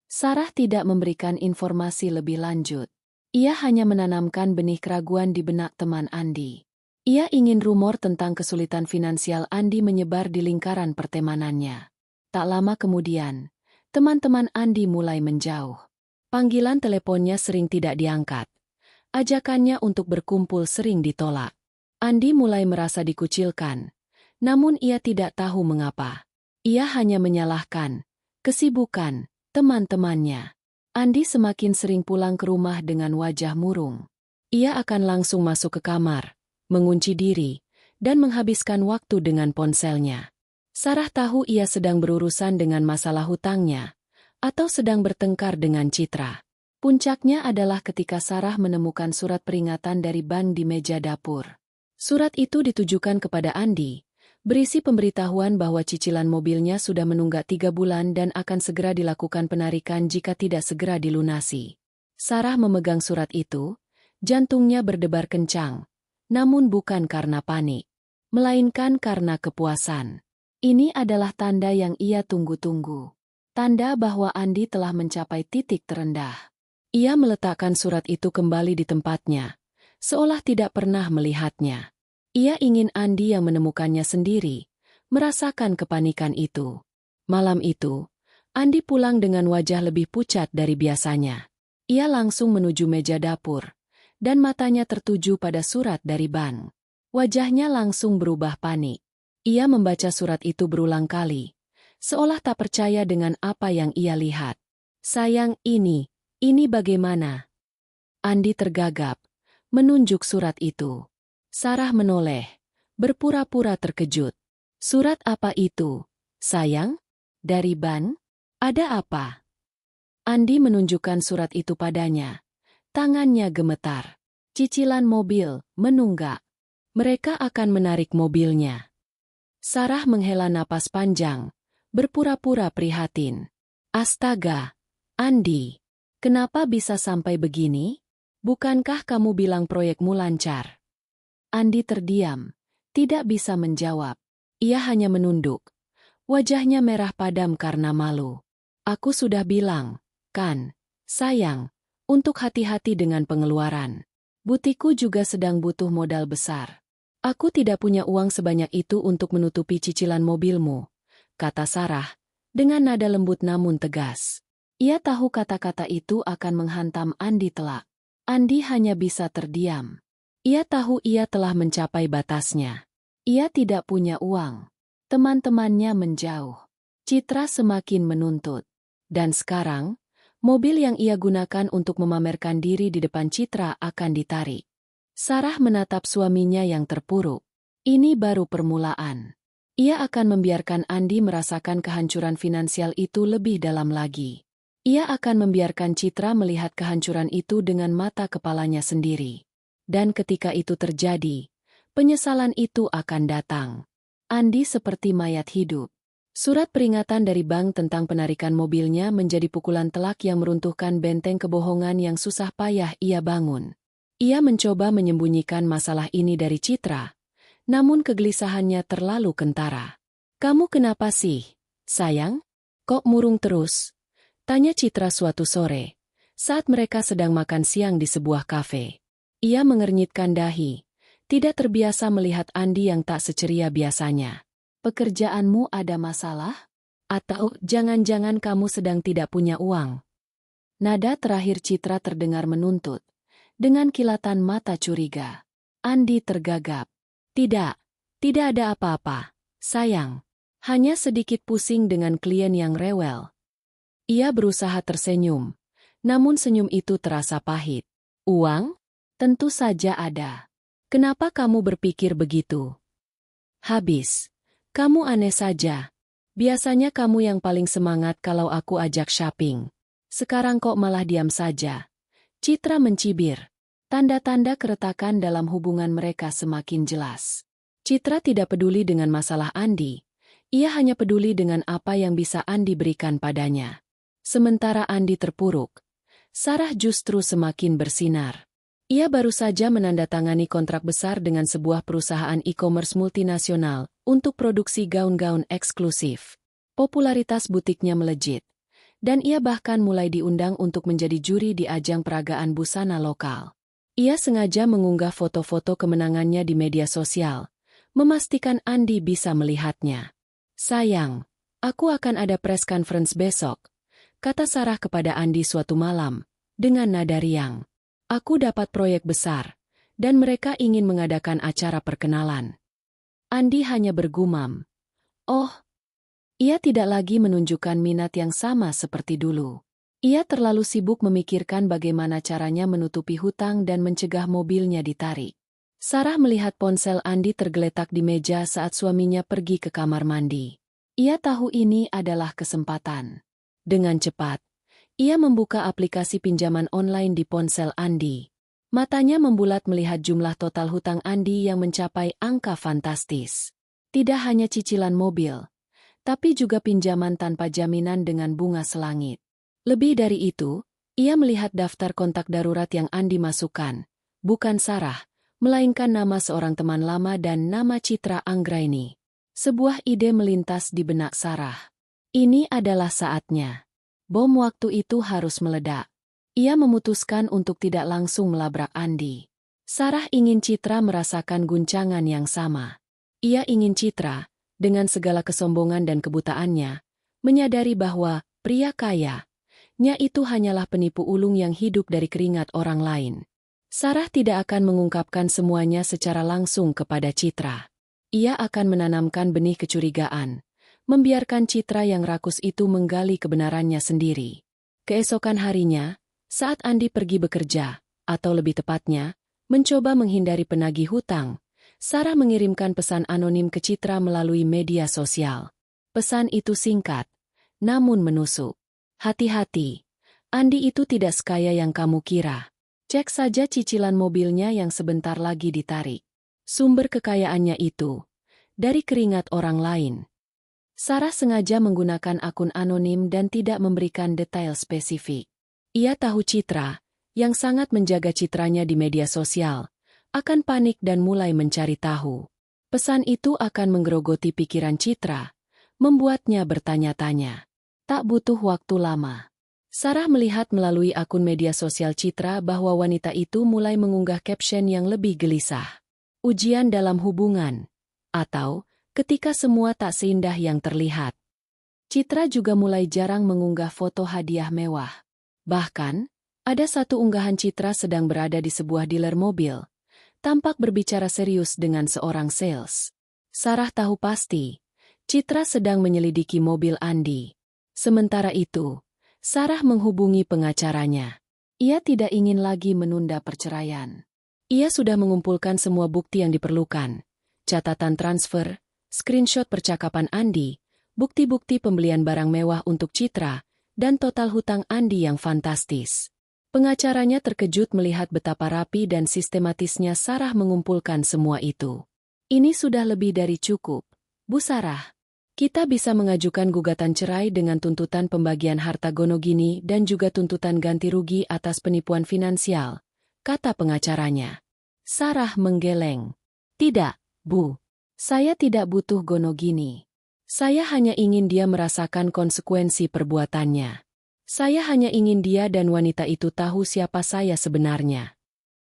Sarah tidak memberikan informasi lebih lanjut. Ia hanya menanamkan benih keraguan di benak teman Andi. Ia ingin rumor tentang kesulitan finansial Andi menyebar di lingkaran pertemanannya. Tak lama kemudian, teman-teman Andi mulai menjauh. Panggilan teleponnya sering tidak diangkat. Ajakannya untuk berkumpul sering ditolak. Andi mulai merasa dikucilkan, namun ia tidak tahu mengapa. Ia hanya menyalahkan kesibukan teman-temannya. Andi semakin sering pulang ke rumah dengan wajah murung. Ia akan langsung masuk ke kamar, mengunci diri, dan menghabiskan waktu dengan ponselnya. Sarah tahu ia sedang berurusan dengan masalah hutangnya, atau sedang bertengkar dengan Citra. Puncaknya adalah ketika Sarah menemukan surat peringatan dari bank di meja dapur. Surat itu ditujukan kepada Andi, Berisi pemberitahuan bahwa cicilan mobilnya sudah menunggak 3 bulan dan akan segera dilakukan penarikan jika tidak segera dilunasi. Sarah memegang surat itu, jantungnya berdebar kencang, namun bukan karena panik, melainkan karena kepuasan. Ini adalah tanda yang ia tunggu-tunggu. Tanda bahwa Andi telah mencapai titik terendah. Ia meletakkan surat itu kembali di tempatnya, seolah tidak pernah melihatnya. Ia ingin Andi yang menemukannya sendiri, merasakan kepanikan itu. Malam itu, Andi pulang dengan wajah lebih pucat dari biasanya. Ia langsung menuju meja dapur, dan matanya tertuju pada surat dari bank. Wajahnya langsung berubah panik. Ia membaca surat itu berulang kali, seolah tak percaya dengan apa yang ia lihat. Sayang, ini bagaimana? Andi tergagap, menunjuk surat itu. Sarah menoleh, berpura-pura terkejut. Surat apa itu, sayang? Dari Ban? Ada apa? Andi menunjukkan surat itu padanya. Tangannya gemetar. Cicilan mobil, menunggak. Mereka akan menarik mobilnya. Sarah menghela napas panjang, berpura-pura prihatin. Astaga, Andi, kenapa bisa sampai begini? Bukankah kamu bilang proyekmu lancar? Andi terdiam, tidak bisa menjawab. Ia hanya menunduk. Wajahnya merah padam karena malu. Aku sudah bilang, kan, sayang, untuk hati-hati dengan pengeluaran. Butikku juga sedang butuh modal besar. Aku tidak punya uang sebanyak itu untuk menutupi cicilan mobilmu, kata Sarah, dengan nada lembut namun tegas. Ia tahu kata-kata itu akan menghantam Andi telak. Andi hanya bisa terdiam. Ia tahu ia telah mencapai batasnya. Ia tidak punya uang. Teman-temannya menjauh. Citra semakin menuntut. Dan sekarang, mobil yang ia gunakan untuk memamerkan diri di depan Citra akan ditarik. Sarah menatap suaminya yang terpuruk. Ini baru permulaan. Ia akan membiarkan Andi merasakan kehancuran finansial itu lebih dalam lagi. Ia akan membiarkan Citra melihat kehancuran itu dengan mata kepalanya sendiri. Dan ketika itu terjadi, penyesalan itu akan datang. Andi seperti mayat hidup. Surat peringatan dari bank tentang penarikan mobilnya menjadi pukulan telak yang meruntuhkan benteng kebohongan yang susah payah ia bangun. Ia mencoba menyembunyikan masalah ini dari Citra, namun kegelisahannya terlalu kentara. Kamu kenapa sih, sayang? Kok murung terus? Tanya Citra suatu sore, saat mereka sedang makan siang di sebuah kafe. Ia mengernyitkan dahi, tidak terbiasa melihat Andi yang tak seceria biasanya. Pekerjaanmu ada masalah? Atau jangan-jangan kamu sedang tidak punya uang? Nada terakhir Citra terdengar menuntut, dengan kilatan mata curiga. Andi tergagap. Tidak ada apa-apa, sayang. Hanya sedikit pusing dengan klien yang rewel. Ia berusaha tersenyum, namun senyum itu terasa pahit. Uang? Tentu saja ada. Kenapa kamu berpikir begitu? Habis. Kamu aneh saja. Biasanya kamu yang paling semangat kalau aku ajak shopping. Sekarang kok malah diam saja. Citra mencibir. Tanda-tanda keretakan dalam hubungan mereka semakin jelas. Citra tidak peduli dengan masalah Andi. Ia hanya peduli dengan apa yang bisa Andi berikan padanya. Sementara Andi terpuruk, Sarah justru semakin bersinar. Ia baru saja menandatangani kontrak besar dengan sebuah perusahaan e-commerce multinasional untuk produksi gaun-gaun eksklusif. Popularitas butiknya melejit, dan ia bahkan mulai diundang untuk menjadi juri di ajang peragaan busana lokal. Ia sengaja mengunggah foto-foto kemenangannya di media sosial, memastikan Andi bisa melihatnya. Sayang, aku akan ada press conference besok, kata Sarah kepada Andi suatu malam, dengan nada riang. Aku dapat proyek besar, dan mereka ingin mengadakan acara perkenalan. Andi hanya bergumam. Oh, ia tidak lagi menunjukkan minat yang sama seperti dulu. Ia terlalu sibuk memikirkan bagaimana caranya menutupi hutang dan mencegah mobilnya ditarik. Sarah melihat ponsel Andi tergeletak di meja saat suaminya pergi ke kamar mandi. Ia tahu ini adalah kesempatan. Dengan cepat, ia membuka aplikasi pinjaman online di ponsel Andi. Matanya membulat melihat jumlah total hutang Andi yang mencapai angka fantastis. Tidak hanya cicilan mobil, tapi juga pinjaman tanpa jaminan dengan bunga selangit. Lebih dari itu, ia melihat daftar kontak darurat yang Andi masukkan, bukan Sarah, melainkan nama seorang teman lama dan nama Citra Anggraini. Sebuah ide melintas di benak Sarah. Ini adalah saatnya. Bom waktu itu harus meledak. Ia memutuskan untuk tidak langsung melabrak Andi. Sarah ingin Citra merasakan guncangan yang sama. Ia ingin Citra, dengan segala kesombongan dan kebutaannya, menyadari bahwa pria kaya-nya itu hanyalah penipu ulung yang hidup dari keringat orang lain. Sarah tidak akan mengungkapkan semuanya secara langsung kepada Citra. Ia akan menanamkan benih kecurigaan, membiarkan Citra yang rakus itu menggali kebenarannya sendiri. Keesokan harinya, saat Andi pergi bekerja, atau lebih tepatnya, mencoba menghindari penagih hutang, Sarah mengirimkan pesan anonim ke Citra melalui media sosial. Pesan itu singkat, namun menusuk. Hati-hati, Andi itu tidak sekaya yang kamu kira. Cek saja cicilan mobilnya yang sebentar lagi ditarik. Sumber kekayaannya itu dari keringat orang lain. Sarah sengaja menggunakan akun anonim dan tidak memberikan detail spesifik. Ia tahu Citra, yang sangat menjaga citranya di media sosial, akan panik dan mulai mencari tahu. Pesan itu akan menggerogoti pikiran Citra, membuatnya bertanya-tanya. Tak butuh waktu lama. Sarah melihat melalui akun media sosial Citra bahwa wanita itu mulai mengunggah caption yang lebih gelisah. Ujian dalam hubungan. Atau, ketika semua tak seindah yang terlihat. Citra juga mulai jarang mengunggah foto hadiah mewah. Bahkan, ada satu unggahan Citra sedang berada di sebuah dealer mobil, tampak berbicara serius dengan seorang sales. Sarah tahu pasti, Citra sedang menyelidiki mobil Andi. Sementara itu, Sarah menghubungi pengacaranya. Ia tidak ingin lagi menunda perceraian. Ia sudah mengumpulkan semua bukti yang diperlukan. Catatan transfer, screenshot percakapan Andi, bukti-bukti pembelian barang mewah untuk Citra, dan total hutang Andi yang fantastis. Pengacaranya terkejut melihat betapa rapi dan sistematisnya Sarah mengumpulkan semua itu. Ini sudah lebih dari cukup, Bu Sarah. Kita bisa mengajukan gugatan cerai dengan tuntutan pembagian harta gonogini dan juga tuntutan ganti rugi atas penipuan finansial, kata pengacaranya. Sarah menggeleng. Tidak, Bu. Saya tidak butuh gonogini. Saya hanya ingin dia merasakan konsekuensi perbuatannya. Saya hanya ingin dia dan wanita itu tahu siapa saya sebenarnya.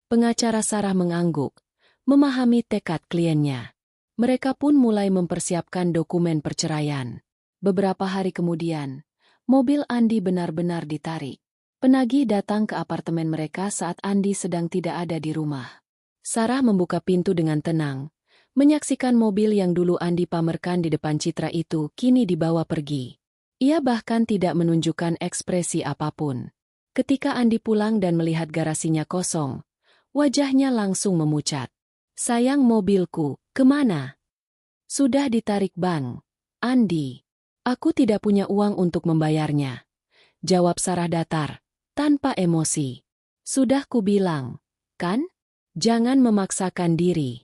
Pengacara Sarah mengangguk, memahami tekad kliennya. Mereka pun mulai mempersiapkan dokumen perceraian. Beberapa hari kemudian, mobil Andi benar-benar ditarik. Penagih datang ke apartemen mereka saat Andi sedang tidak ada di rumah. Sarah membuka pintu dengan tenang, menyaksikan mobil yang dulu Andi pamerkan di depan Citra itu kini dibawa pergi. Ia bahkan tidak menunjukkan ekspresi apapun. Ketika Andi pulang dan melihat garasinya kosong, wajahnya langsung memucat. Sayang mobilku, kemana? Sudah ditarik bank. Andi. Aku tidak punya uang untuk membayarnya. Jawab Sarah datar, tanpa emosi. Sudah kubilang, kan? Jangan memaksakan diri.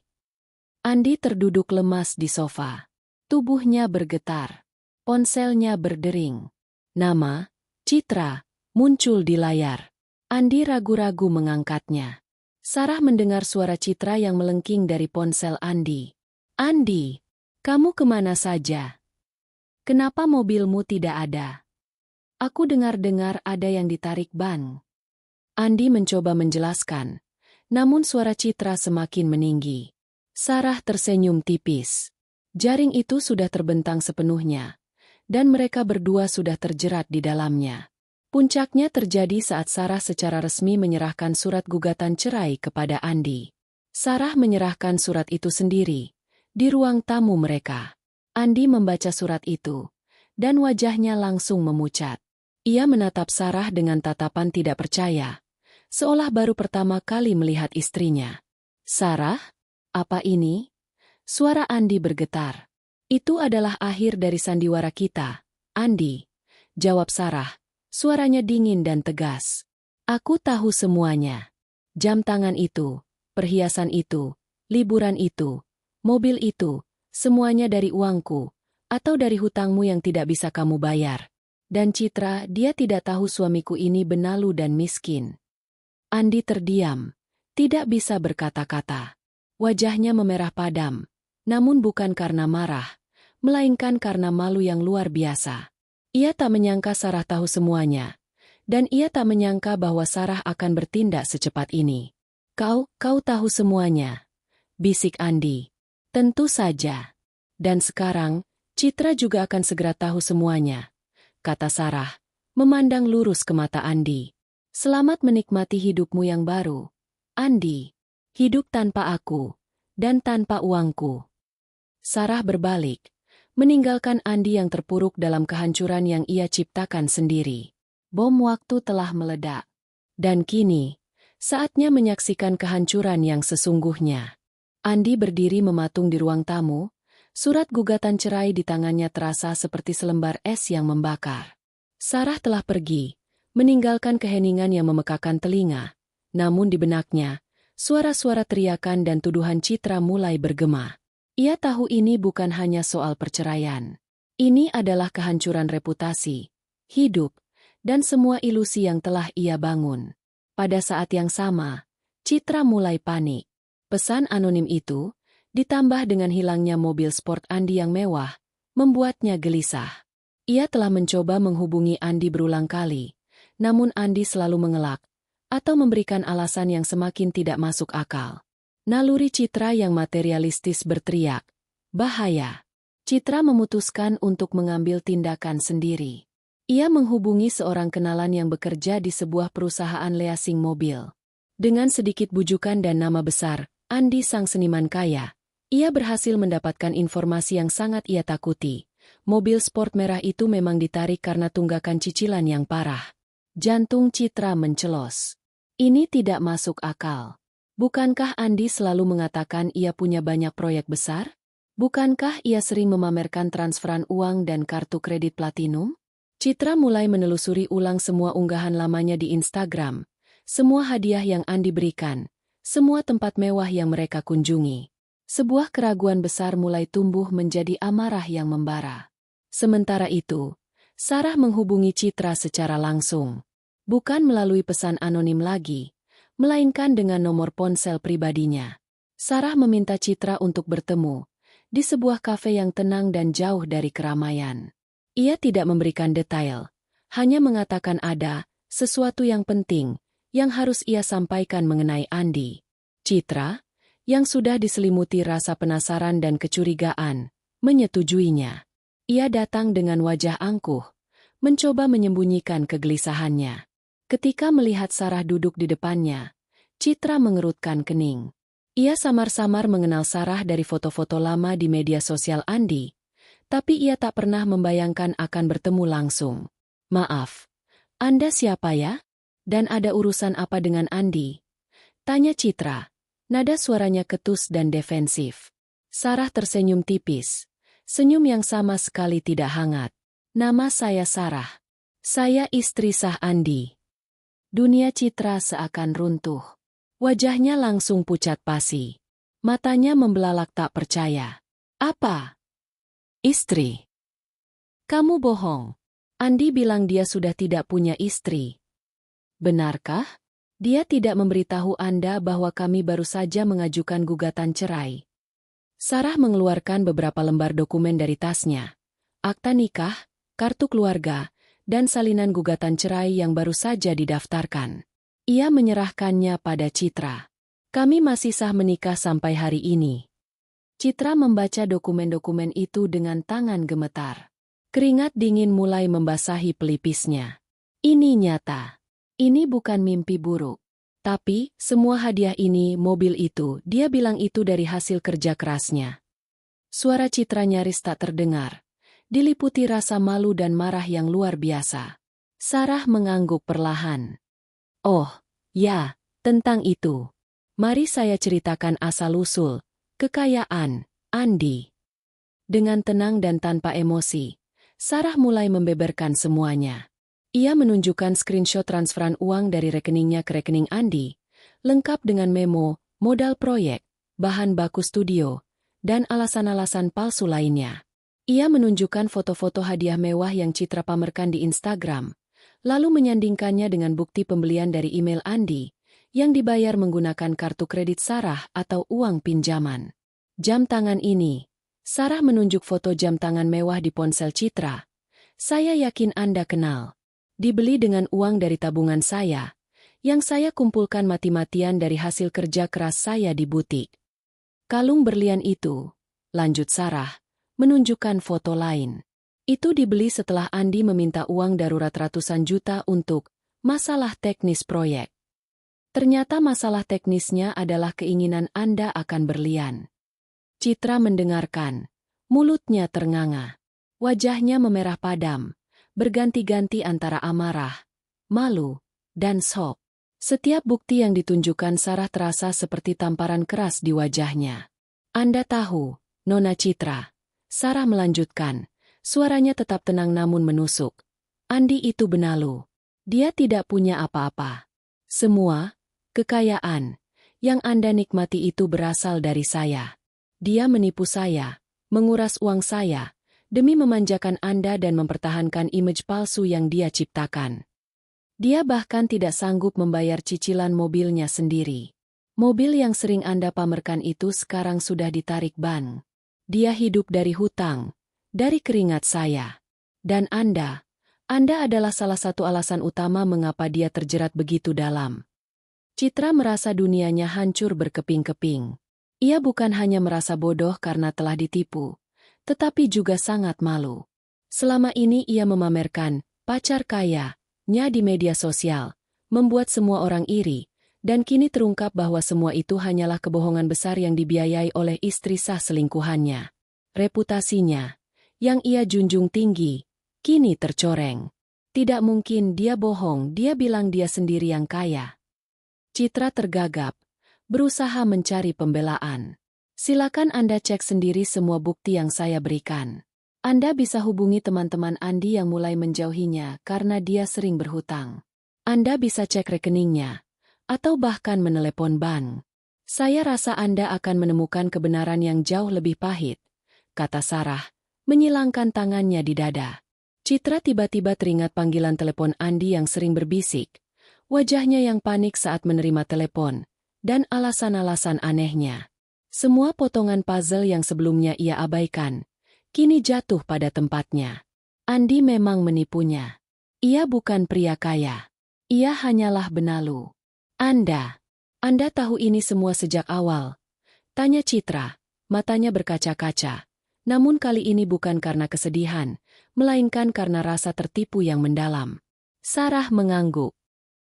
Andi terduduk lemas di sofa. Tubuhnya bergetar. Ponselnya berdering. Nama, Citra, muncul di layar. Andi ragu-ragu mengangkatnya. Sarah mendengar suara Citra yang melengking dari ponsel Andi. Andi, kamu kemana saja? Kenapa mobilmu tidak ada? Aku dengar-dengar ada yang ditarik ban. Andi mencoba menjelaskan, namun suara Citra semakin meninggi. Sarah tersenyum tipis. Jaring itu sudah terbentang sepenuhnya, dan mereka berdua sudah terjerat di dalamnya. Puncaknya terjadi saat Sarah secara resmi menyerahkan surat gugatan cerai kepada Andi. Sarah menyerahkan surat itu sendiri, di ruang tamu mereka. Andi membaca surat itu, dan wajahnya langsung memucat. Ia menatap Sarah dengan tatapan tidak percaya, seolah baru pertama kali melihat istrinya. Sarah? Apa ini? Suara Andi bergetar. Itu adalah akhir dari sandiwara kita, Andi. Jawab Sarah. Suaranya dingin dan tegas. Aku tahu semuanya. Jam tangan itu, perhiasan itu, liburan itu, mobil itu, Semuanya dari uangku, atau dari hutangmu yang tidak bisa kamu bayar. Dan Citra, dia tidak tahu suamiku ini benalu dan miskin. Andi terdiam, tidak bisa berkata-kata. Wajahnya memerah padam, namun bukan karena marah, melainkan karena malu yang luar biasa. Ia tak menyangka Sarah tahu semuanya, dan ia tak menyangka bahwa Sarah akan bertindak secepat ini. Kau tahu semuanya, bisik Andi. Tentu saja. Dan sekarang, Citra juga akan segera tahu semuanya, kata Sarah, memandang lurus ke mata Andi. Selamat menikmati hidupmu yang baru, Andi. Hidup tanpa aku, dan tanpa uangku. Sarah berbalik, meninggalkan Andi yang terpuruk dalam kehancuran yang ia ciptakan sendiri. Bom waktu telah meledak. Dan kini, saatnya menyaksikan kehancuran yang sesungguhnya. Andi berdiri mematung di ruang tamu, surat gugatan cerai di tangannya terasa seperti selembar es yang membakar. Sarah telah pergi, meninggalkan keheningan yang memekakan telinga. Namun di benaknya, suara-suara teriakan dan tuduhan Citra mulai bergema. Ia tahu ini bukan hanya soal perceraian. Ini adalah kehancuran reputasi, hidup, dan semua ilusi yang telah ia bangun. Pada saat yang sama, Citra mulai panik. Pesan anonim itu, ditambah dengan hilangnya mobil sport Andi yang mewah, membuatnya gelisah. Ia telah mencoba menghubungi Andi berulang kali, namun Andi selalu mengelak, atau memberikan alasan yang semakin tidak masuk akal. Naluri Citra yang materialistis berteriak, bahaya. Citra memutuskan untuk mengambil tindakan sendiri. Ia menghubungi seorang kenalan yang bekerja di sebuah perusahaan leasing mobil. Dengan sedikit bujukan dan nama besar, Andi sang seniman kaya, ia berhasil mendapatkan informasi yang sangat ia takuti. Mobil sport merah itu memang ditarik karena tunggakan cicilan yang parah. Jantung Citra mencelos. Ini tidak masuk akal. Bukankah Andi selalu mengatakan ia punya banyak proyek besar? Bukankah ia sering memamerkan transferan uang dan kartu kredit platinum? Citra mulai menelusuri ulang semua unggahan lamanya di Instagram, semua hadiah yang Andi berikan, semua tempat mewah yang mereka kunjungi. Sebuah keraguan besar mulai tumbuh menjadi amarah yang membara. Sementara itu, Sarah menghubungi Citra secara langsung. Bukan melalui pesan anonim lagi, melainkan dengan nomor ponsel pribadinya. Sarah meminta Citra untuk bertemu di sebuah kafe yang tenang dan jauh dari keramaian. Ia tidak memberikan detail, hanya mengatakan ada sesuatu yang penting yang harus ia sampaikan mengenai Andi. Citra, yang sudah diselimuti rasa penasaran dan kecurigaan, menyetujuinya. Ia datang dengan wajah angkuh, mencoba menyembunyikan kegelisahannya. Ketika melihat Sarah duduk di depannya, Citra mengerutkan kening. Ia samar-samar mengenal Sarah dari foto-foto lama di media sosial Andi, tapi ia tak pernah membayangkan akan bertemu langsung. Maaf, Anda siapa ya? Dan ada urusan apa dengan Andi? Tanya Citra. Nada suaranya ketus dan defensif. Sarah tersenyum tipis. Senyum yang sama sekali tidak hangat. Nama saya Sarah. Saya istri sah Andi. Dunia Citra seakan runtuh. Wajahnya langsung pucat pasi. Matanya membelalak tak percaya. Apa? Istri? Kamu bohong. Andi bilang dia sudah tidak punya istri. Benarkah? Dia tidak memberitahu Anda bahwa kami baru saja mengajukan gugatan cerai. Sarah mengeluarkan beberapa lembar dokumen dari tasnya. Akta nikah, kartu keluarga, dan salinan gugatan cerai yang baru saja didaftarkan. Ia menyerahkannya pada Citra. Kami masih sah menikah sampai hari ini. Citra membaca dokumen-dokumen itu dengan tangan gemetar. Keringat dingin mulai membasahi pelipisnya. Ini nyata. Ini bukan mimpi buruk. Tapi, semua hadiah ini, mobil itu, dia bilang itu dari hasil kerja kerasnya. Suara Citra nyaris tak terdengar, diliputi rasa malu dan marah yang luar biasa. Sarah mengangguk perlahan. Oh, ya, tentang itu. Mari saya ceritakan asal-usul, kekayaan, Andi. Dengan tenang dan tanpa emosi, Sarah mulai membeberkan semuanya. Ia menunjukkan screenshot transferan uang dari rekeningnya ke rekening Andi, lengkap dengan memo, modal proyek, bahan baku studio, dan alasan-alasan palsu lainnya. Ia menunjukkan foto-foto hadiah mewah yang Citra pamerkan di Instagram, lalu menyandingkannya dengan bukti pembelian dari email Andi, yang dibayar menggunakan kartu kredit Sarah atau uang pinjaman. Jam tangan ini, Sarah menunjuk foto jam tangan mewah di ponsel Citra. Saya yakin Anda kenal. Dibeli dengan uang dari tabungan saya, yang saya kumpulkan mati-matian dari hasil kerja keras saya di butik. Kalung berlian itu, lanjut Sarah, menunjukkan foto lain. Itu dibeli setelah Andi meminta uang darurat ratusan juta untuk masalah teknis proyek. Ternyata masalah teknisnya adalah keinginan Anda akan berlian. Citra mendengarkan. Mulutnya ternganga. Wajahnya memerah padam, berganti-ganti antara amarah, malu, dan shock. Setiap bukti yang ditunjukkan Sarah terasa seperti tamparan keras di wajahnya. Anda tahu, Nona Citra. Sarah melanjutkan. Suaranya tetap tenang namun menusuk. Andi itu benalu. Dia tidak punya apa-apa. Semua kekayaan yang Anda nikmati itu berasal dari saya. Dia menipu saya, menguras uang saya, demi memanjakan Anda dan mempertahankan image palsu yang dia ciptakan. Dia bahkan tidak sanggup membayar cicilan mobilnya sendiri. Mobil yang sering Anda pamerkan itu sekarang sudah ditarik bank. Dia hidup dari hutang, dari keringat saya. Dan Anda adalah salah satu alasan utama mengapa dia terjerat begitu dalam. Citra merasa dunianya hancur berkeping-keping. Ia bukan hanya merasa bodoh karena telah ditipu, tetapi juga sangat malu. Selama ini ia memamerkan pacar kayanya di media sosial, membuat semua orang iri, dan kini terungkap bahwa semua itu hanyalah kebohongan besar yang dibiayai oleh istri sah selingkuhannya. Reputasinya, yang ia junjung tinggi, kini tercoreng. Tidak mungkin dia bohong, dia bilang dia sendiri yang kaya. Citra tergagap, berusaha mencari pembelaan. Silakan Anda cek sendiri semua bukti yang saya berikan. Anda bisa hubungi teman-teman Andi yang mulai menjauhinya karena dia sering berhutang. Anda bisa cek rekeningnya, atau bahkan menelepon bank. Saya rasa Anda akan menemukan kebenaran yang jauh lebih pahit, kata Sarah, menyilangkan tangannya di dada. Citra tiba-tiba teringat panggilan telepon Andi yang sering berbisik, wajahnya yang panik saat menerima telepon, dan alasan-alasan anehnya. Semua potongan puzzle yang sebelumnya ia abaikan, kini jatuh pada tempatnya. Andi memang menipunya. Ia bukan pria kaya. Ia hanyalah benalu. Anda tahu ini semua sejak awal? Tanya Citra, matanya berkaca-kaca. Namun kali ini bukan karena kesedihan, melainkan karena rasa tertipu yang mendalam. Sarah mengangguk.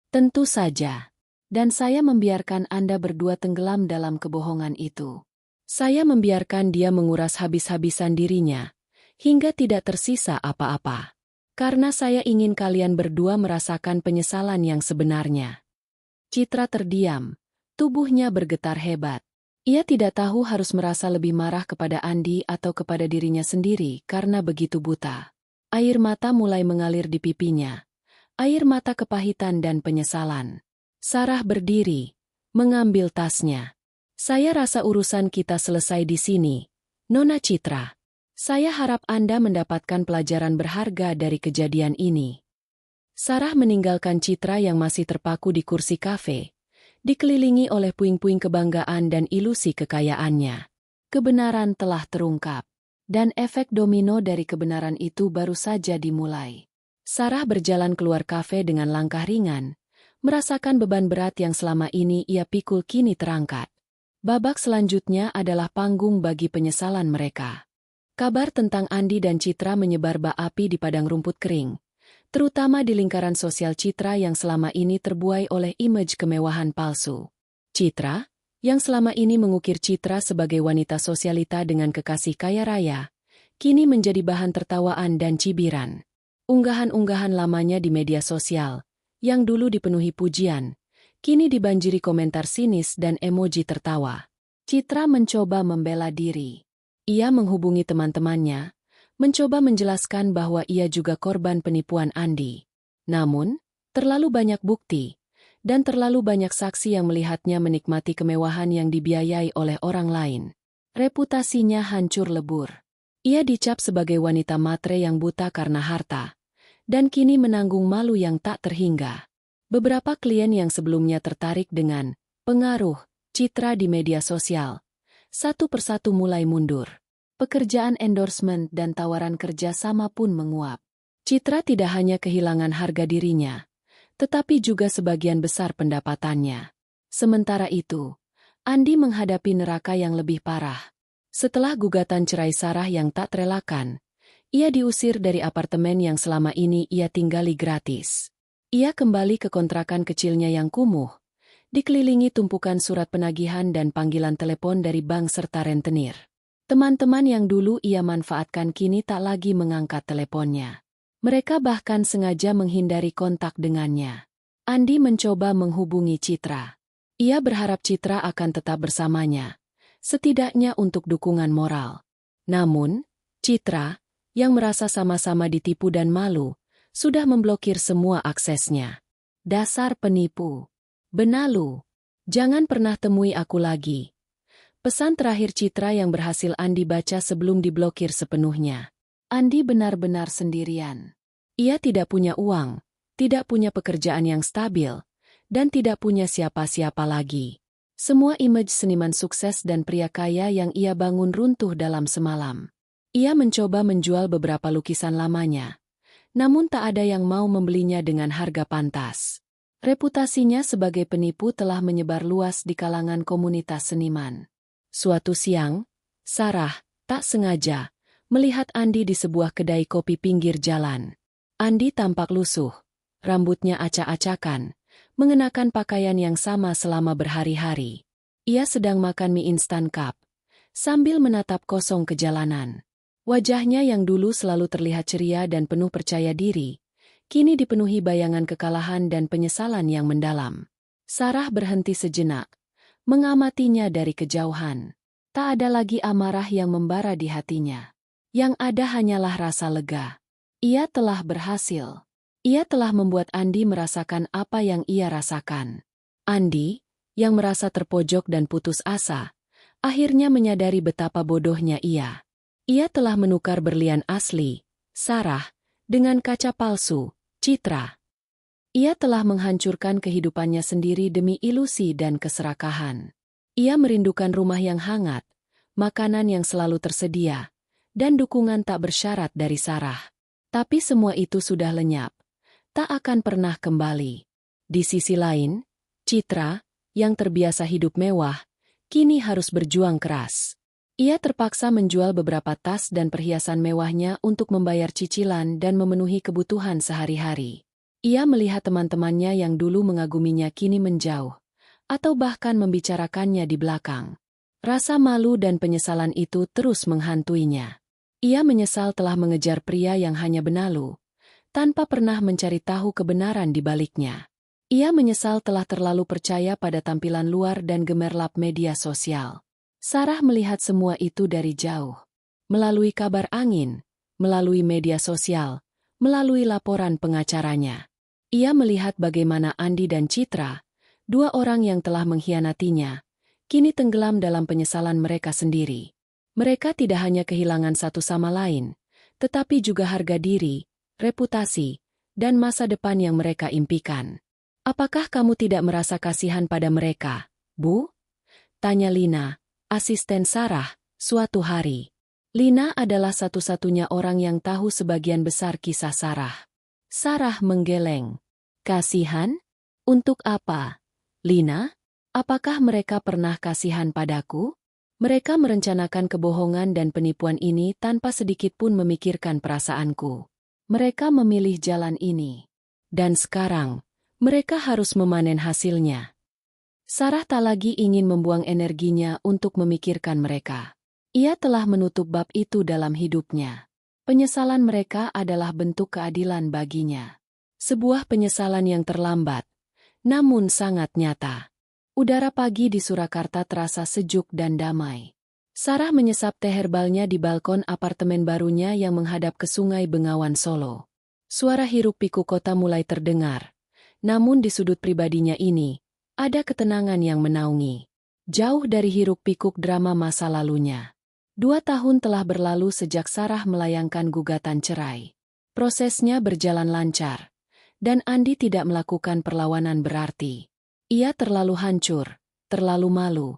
Tentu saja. Dan saya membiarkan Anda berdua tenggelam dalam kebohongan itu. Saya membiarkan dia menguras habis-habisan dirinya, hingga tidak tersisa apa-apa. Karena saya ingin kalian berdua merasakan penyesalan yang sebenarnya. Citra terdiam, tubuhnya bergetar hebat. Ia tidak tahu harus merasa lebih marah kepada Andi atau kepada dirinya sendiri karena begitu buta. Air mata mulai mengalir di pipinya. Air mata kepahitan dan penyesalan. Sarah berdiri, mengambil tasnya. Saya rasa urusan kita selesai di sini, Nona Citra. Saya harap Anda mendapatkan pelajaran berharga dari kejadian ini. Sarah meninggalkan Citra yang masih terpaku di kursi kafe, dikelilingi oleh puing-puing kebanggaan dan ilusi kekayaannya. Kebenaran telah terungkap, dan efek domino dari kebenaran itu baru saja dimulai. Sarah berjalan keluar kafe dengan langkah ringan, merasakan beban berat yang selama ini ia pikul kini terangkat. Babak selanjutnya adalah panggung bagi penyesalan mereka. Kabar tentang Andi dan Citra menyebar bak api di padang rumput kering, terutama di lingkaran sosial Citra yang selama ini terbuai oleh image kemewahan palsu. Citra, yang selama ini mengukir Citra sebagai wanita sosialita dengan kekasih kaya raya, kini menjadi bahan tertawaan dan cibiran. Unggahan-unggahan lamanya di media sosial, yang dulu dipenuhi pujian, kini dibanjiri komentar sinis dan emoji tertawa. Citra mencoba membela diri. Ia menghubungi teman-temannya, mencoba menjelaskan bahwa ia juga korban penipuan Andi. Namun, terlalu banyak bukti, dan terlalu banyak saksi yang melihatnya menikmati kemewahan yang dibiayai oleh orang lain. Reputasinya hancur lebur. Ia dicap sebagai wanita matre yang buta karena harta, dan kini menanggung malu yang tak terhingga. Beberapa klien yang sebelumnya tertarik dengan pengaruh citra di media sosial, satu persatu mulai mundur. Pekerjaan endorsement dan tawaran kerja sama pun menguap. Citra tidak hanya kehilangan harga dirinya, tetapi juga sebagian besar pendapatannya. Sementara itu, Andi menghadapi neraka yang lebih parah. Setelah gugatan cerai Sarah yang tak terelakkan, ia diusir dari apartemen yang selama ini ia tinggali gratis. Ia kembali ke kontrakan kecilnya yang kumuh, dikelilingi tumpukan surat penagihan dan panggilan telepon dari bank serta rentenir. Teman-teman yang dulu ia manfaatkan kini tak lagi mengangkat teleponnya. Mereka bahkan sengaja menghindari kontak dengannya. Andi mencoba menghubungi Citra. Ia berharap Citra akan tetap bersamanya, setidaknya untuk dukungan moral. Namun, Citra, yang merasa sama-sama ditipu dan malu, sudah memblokir semua aksesnya. Dasar penipu. Benalu. Jangan pernah temui aku lagi. Pesan terakhir Citra yang berhasil Andi baca sebelum diblokir sepenuhnya. Andi benar-benar sendirian. Ia tidak punya uang, tidak punya pekerjaan yang stabil, dan tidak punya siapa-siapa lagi. Semua image seniman sukses dan pria kaya yang ia bangun runtuh dalam semalam. Ia mencoba menjual beberapa lukisan lamanya, namun tak ada yang mau membelinya dengan harga pantas. Reputasinya sebagai penipu telah menyebar luas di kalangan komunitas seniman. Suatu siang, Sarah tak sengaja melihat Andi di sebuah kedai kopi pinggir jalan. Andi tampak lusuh, rambutnya acak-acakan, mengenakan pakaian yang sama selama berhari-hari. Ia sedang makan mie instan cup, sambil menatap kosong ke jalanan. Wajahnya yang dulu selalu terlihat ceria dan penuh percaya diri, kini dipenuhi bayangan kekalahan dan penyesalan yang mendalam. Sarah berhenti sejenak, mengamatinya dari kejauhan. Tak ada lagi amarah yang membara di hatinya. Yang ada hanyalah rasa lega. Ia telah berhasil. Ia telah membuat Andi merasakan apa yang ia rasakan. Andi, yang merasa terpojok dan putus asa, akhirnya menyadari betapa bodohnya ia. Ia telah menukar berlian asli, Sarah, dengan kaca palsu, Citra. Ia telah menghancurkan kehidupannya sendiri demi ilusi dan keserakahan. Ia merindukan rumah yang hangat, makanan yang selalu tersedia, dan dukungan tak bersyarat dari Sarah. Tapi semua itu sudah lenyap, tak akan pernah kembali. Di sisi lain, Citra, yang terbiasa hidup mewah, kini harus berjuang keras. Ia terpaksa menjual beberapa tas dan perhiasan mewahnya untuk membayar cicilan dan memenuhi kebutuhan sehari-hari. Ia melihat teman-temannya yang dulu mengaguminya kini menjauh, atau bahkan membicarakannya di belakang. Rasa malu dan penyesalan itu terus menghantuinya. Ia menyesal telah mengejar pria yang hanya benalu, tanpa pernah mencari tahu kebenaran di baliknya. Ia menyesal telah terlalu percaya pada tampilan luar dan gemerlap media sosial. Sarah melihat semua itu dari jauh. Melalui kabar angin, melalui media sosial, melalui laporan pengacaranya. Ia melihat bagaimana Andi dan Citra, dua orang yang telah mengkhianatinya, kini tenggelam dalam penyesalan mereka sendiri. Mereka tidak hanya kehilangan satu sama lain, tetapi juga harga diri, reputasi, dan masa depan yang mereka impikan. Apakah kamu tidak merasa kasihan pada mereka, Bu? Tanya Lina, asisten Sarah, suatu hari. Lina adalah satu-satunya orang yang tahu sebagian besar kisah Sarah. Sarah menggeleng. Kasihan? Untuk apa? Lina, apakah mereka pernah kasihan padaku? Mereka merencanakan kebohongan dan penipuan ini tanpa sedikit pun memikirkan perasaanku. Mereka memilih jalan ini. Dan sekarang, mereka harus memanen hasilnya. Sarah tak lagi ingin membuang energinya untuk memikirkan mereka. Ia telah menutup bab itu dalam hidupnya. Penyesalan mereka adalah bentuk keadilan baginya. Sebuah penyesalan yang terlambat, namun sangat nyata. Udara pagi di Surakarta terasa sejuk dan damai. Sarah menyesap teh herbalnya di balkon apartemen barunya yang menghadap ke Sungai Bengawan Solo. Suara hiruk-pikuk kota mulai terdengar. Namun di sudut pribadinya ini, ada ketenangan yang menaungi. Jauh dari hiruk-pikuk drama masa lalunya. 2 tahun telah berlalu sejak Sarah melayangkan gugatan cerai. Prosesnya berjalan lancar, dan Andi tidak melakukan perlawanan berarti. Ia terlalu hancur, terlalu malu,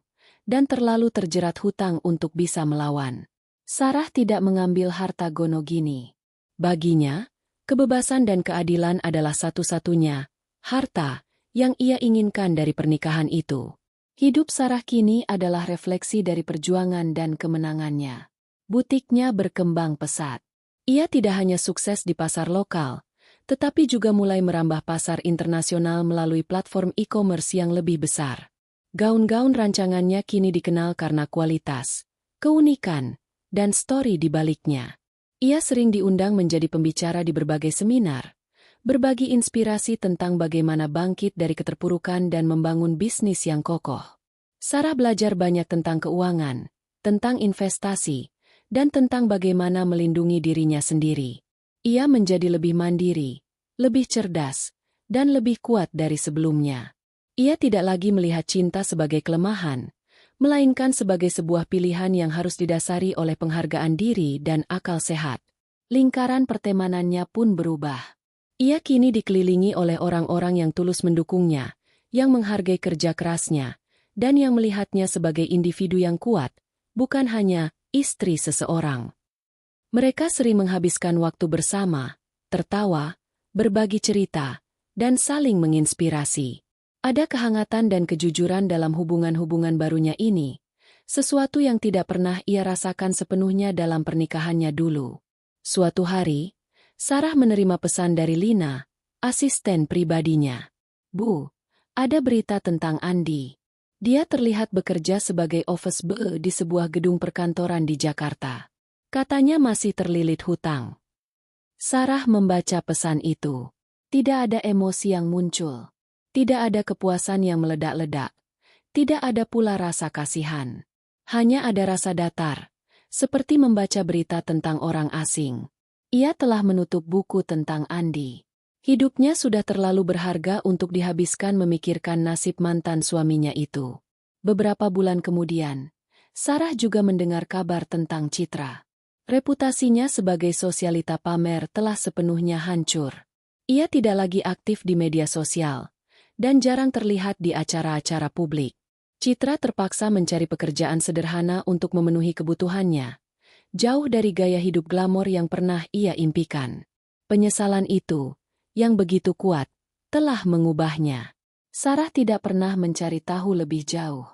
dan terlalu terjerat hutang untuk bisa melawan. Sarah tidak mengambil harta Gonogini. Baginya, kebebasan dan keadilan adalah satu-satunya harta yang ia inginkan dari pernikahan itu. Hidup Sarah kini adalah refleksi dari perjuangan dan kemenangannya. Butiknya berkembang pesat. Ia tidak hanya sukses di pasar lokal, tetapi juga mulai merambah pasar internasional melalui platform e-commerce yang lebih besar. Gaun-gaun rancangannya kini dikenal karena kualitas, keunikan, dan story di baliknya. Ia sering diundang menjadi pembicara di berbagai seminar, berbagi inspirasi tentang bagaimana bangkit dari keterpurukan dan membangun bisnis yang kokoh. Sarah belajar banyak tentang keuangan, tentang investasi, dan tentang bagaimana melindungi dirinya sendiri. Ia menjadi lebih mandiri, lebih cerdas, dan lebih kuat dari sebelumnya. Ia tidak lagi melihat cinta sebagai kelemahan, melainkan sebagai sebuah pilihan yang harus didasari oleh penghargaan diri dan akal sehat. Lingkaran pertemanannya pun berubah. Ia kini dikelilingi oleh orang-orang yang tulus mendukungnya, yang menghargai kerja kerasnya, dan yang melihatnya sebagai individu yang kuat, bukan hanya istri seseorang. Mereka sering menghabiskan waktu bersama, tertawa, berbagi cerita, dan saling menginspirasi. Ada kehangatan dan kejujuran dalam hubungan-hubungan barunya ini, sesuatu yang tidak pernah ia rasakan sepenuhnya dalam pernikahannya dulu. Suatu hari, Sarah menerima pesan dari Lina, asisten pribadinya. "Bu, ada berita tentang Andi. Dia terlihat bekerja sebagai office boy di sebuah gedung perkantoran di Jakarta. Katanya masih terlilit hutang." Sarah membaca pesan itu. Tidak ada emosi yang muncul. Tidak ada kepuasan yang meledak-ledak. Tidak ada pula rasa kasihan. Hanya ada rasa datar, seperti membaca berita tentang orang asing. Ia telah menutup buku tentang Andi. Hidupnya sudah terlalu berharga untuk dihabiskan memikirkan nasib mantan suaminya itu. Beberapa bulan kemudian, Sarah juga mendengar kabar tentang Citra. Reputasinya sebagai sosialita pamer telah sepenuhnya hancur. Ia tidak lagi aktif di media sosial, dan jarang terlihat di acara-acara publik. Citra terpaksa mencari pekerjaan sederhana untuk memenuhi kebutuhannya, jauh dari gaya hidup glamor yang pernah ia impikan. Penyesalan itu, yang begitu kuat, telah mengubahnya. Sarah tidak pernah mencari tahu lebih jauh.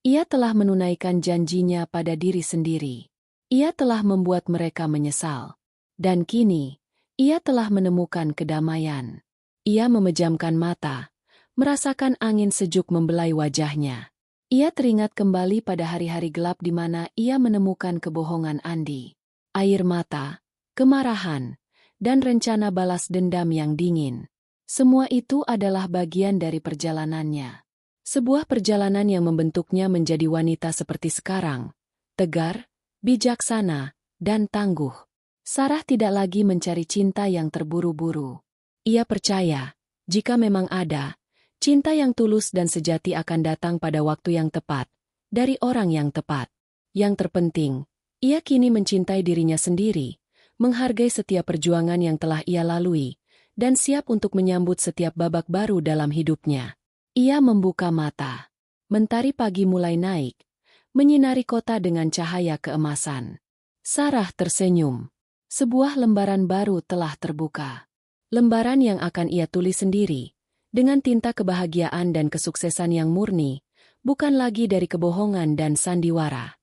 Ia telah menunaikan janjinya pada diri sendiri. Ia telah membuat mereka menyesal. Dan kini, ia telah menemukan kedamaian. Ia memejamkan mata, merasakan angin sejuk membelai wajahnya. Ia teringat kembali pada hari-hari gelap di mana ia menemukan kebohongan Andi. Air mata, kemarahan, dan rencana balas dendam yang dingin. Semua itu adalah bagian dari perjalanannya. Sebuah perjalanan yang membentuknya menjadi wanita seperti sekarang, tegar, bijaksana, dan tangguh. Sarah tidak lagi mencari cinta yang terburu-buru. Ia percaya, jika memang ada, cinta yang tulus dan sejati akan datang pada waktu yang tepat, dari orang yang tepat. Yang terpenting, ia kini mencintai dirinya sendiri, menghargai setiap perjuangan yang telah ia lalui, dan siap untuk menyambut setiap babak baru dalam hidupnya. Ia membuka mata. Mentari pagi mulai naik, menyinari kota dengan cahaya keemasan. Sarah tersenyum. Sebuah lembaran baru telah terbuka. Lembaran yang akan ia tulis sendiri, dengan tinta kebahagiaan dan kesuksesan yang murni, bukan lagi dari kebohongan dan sandiwara.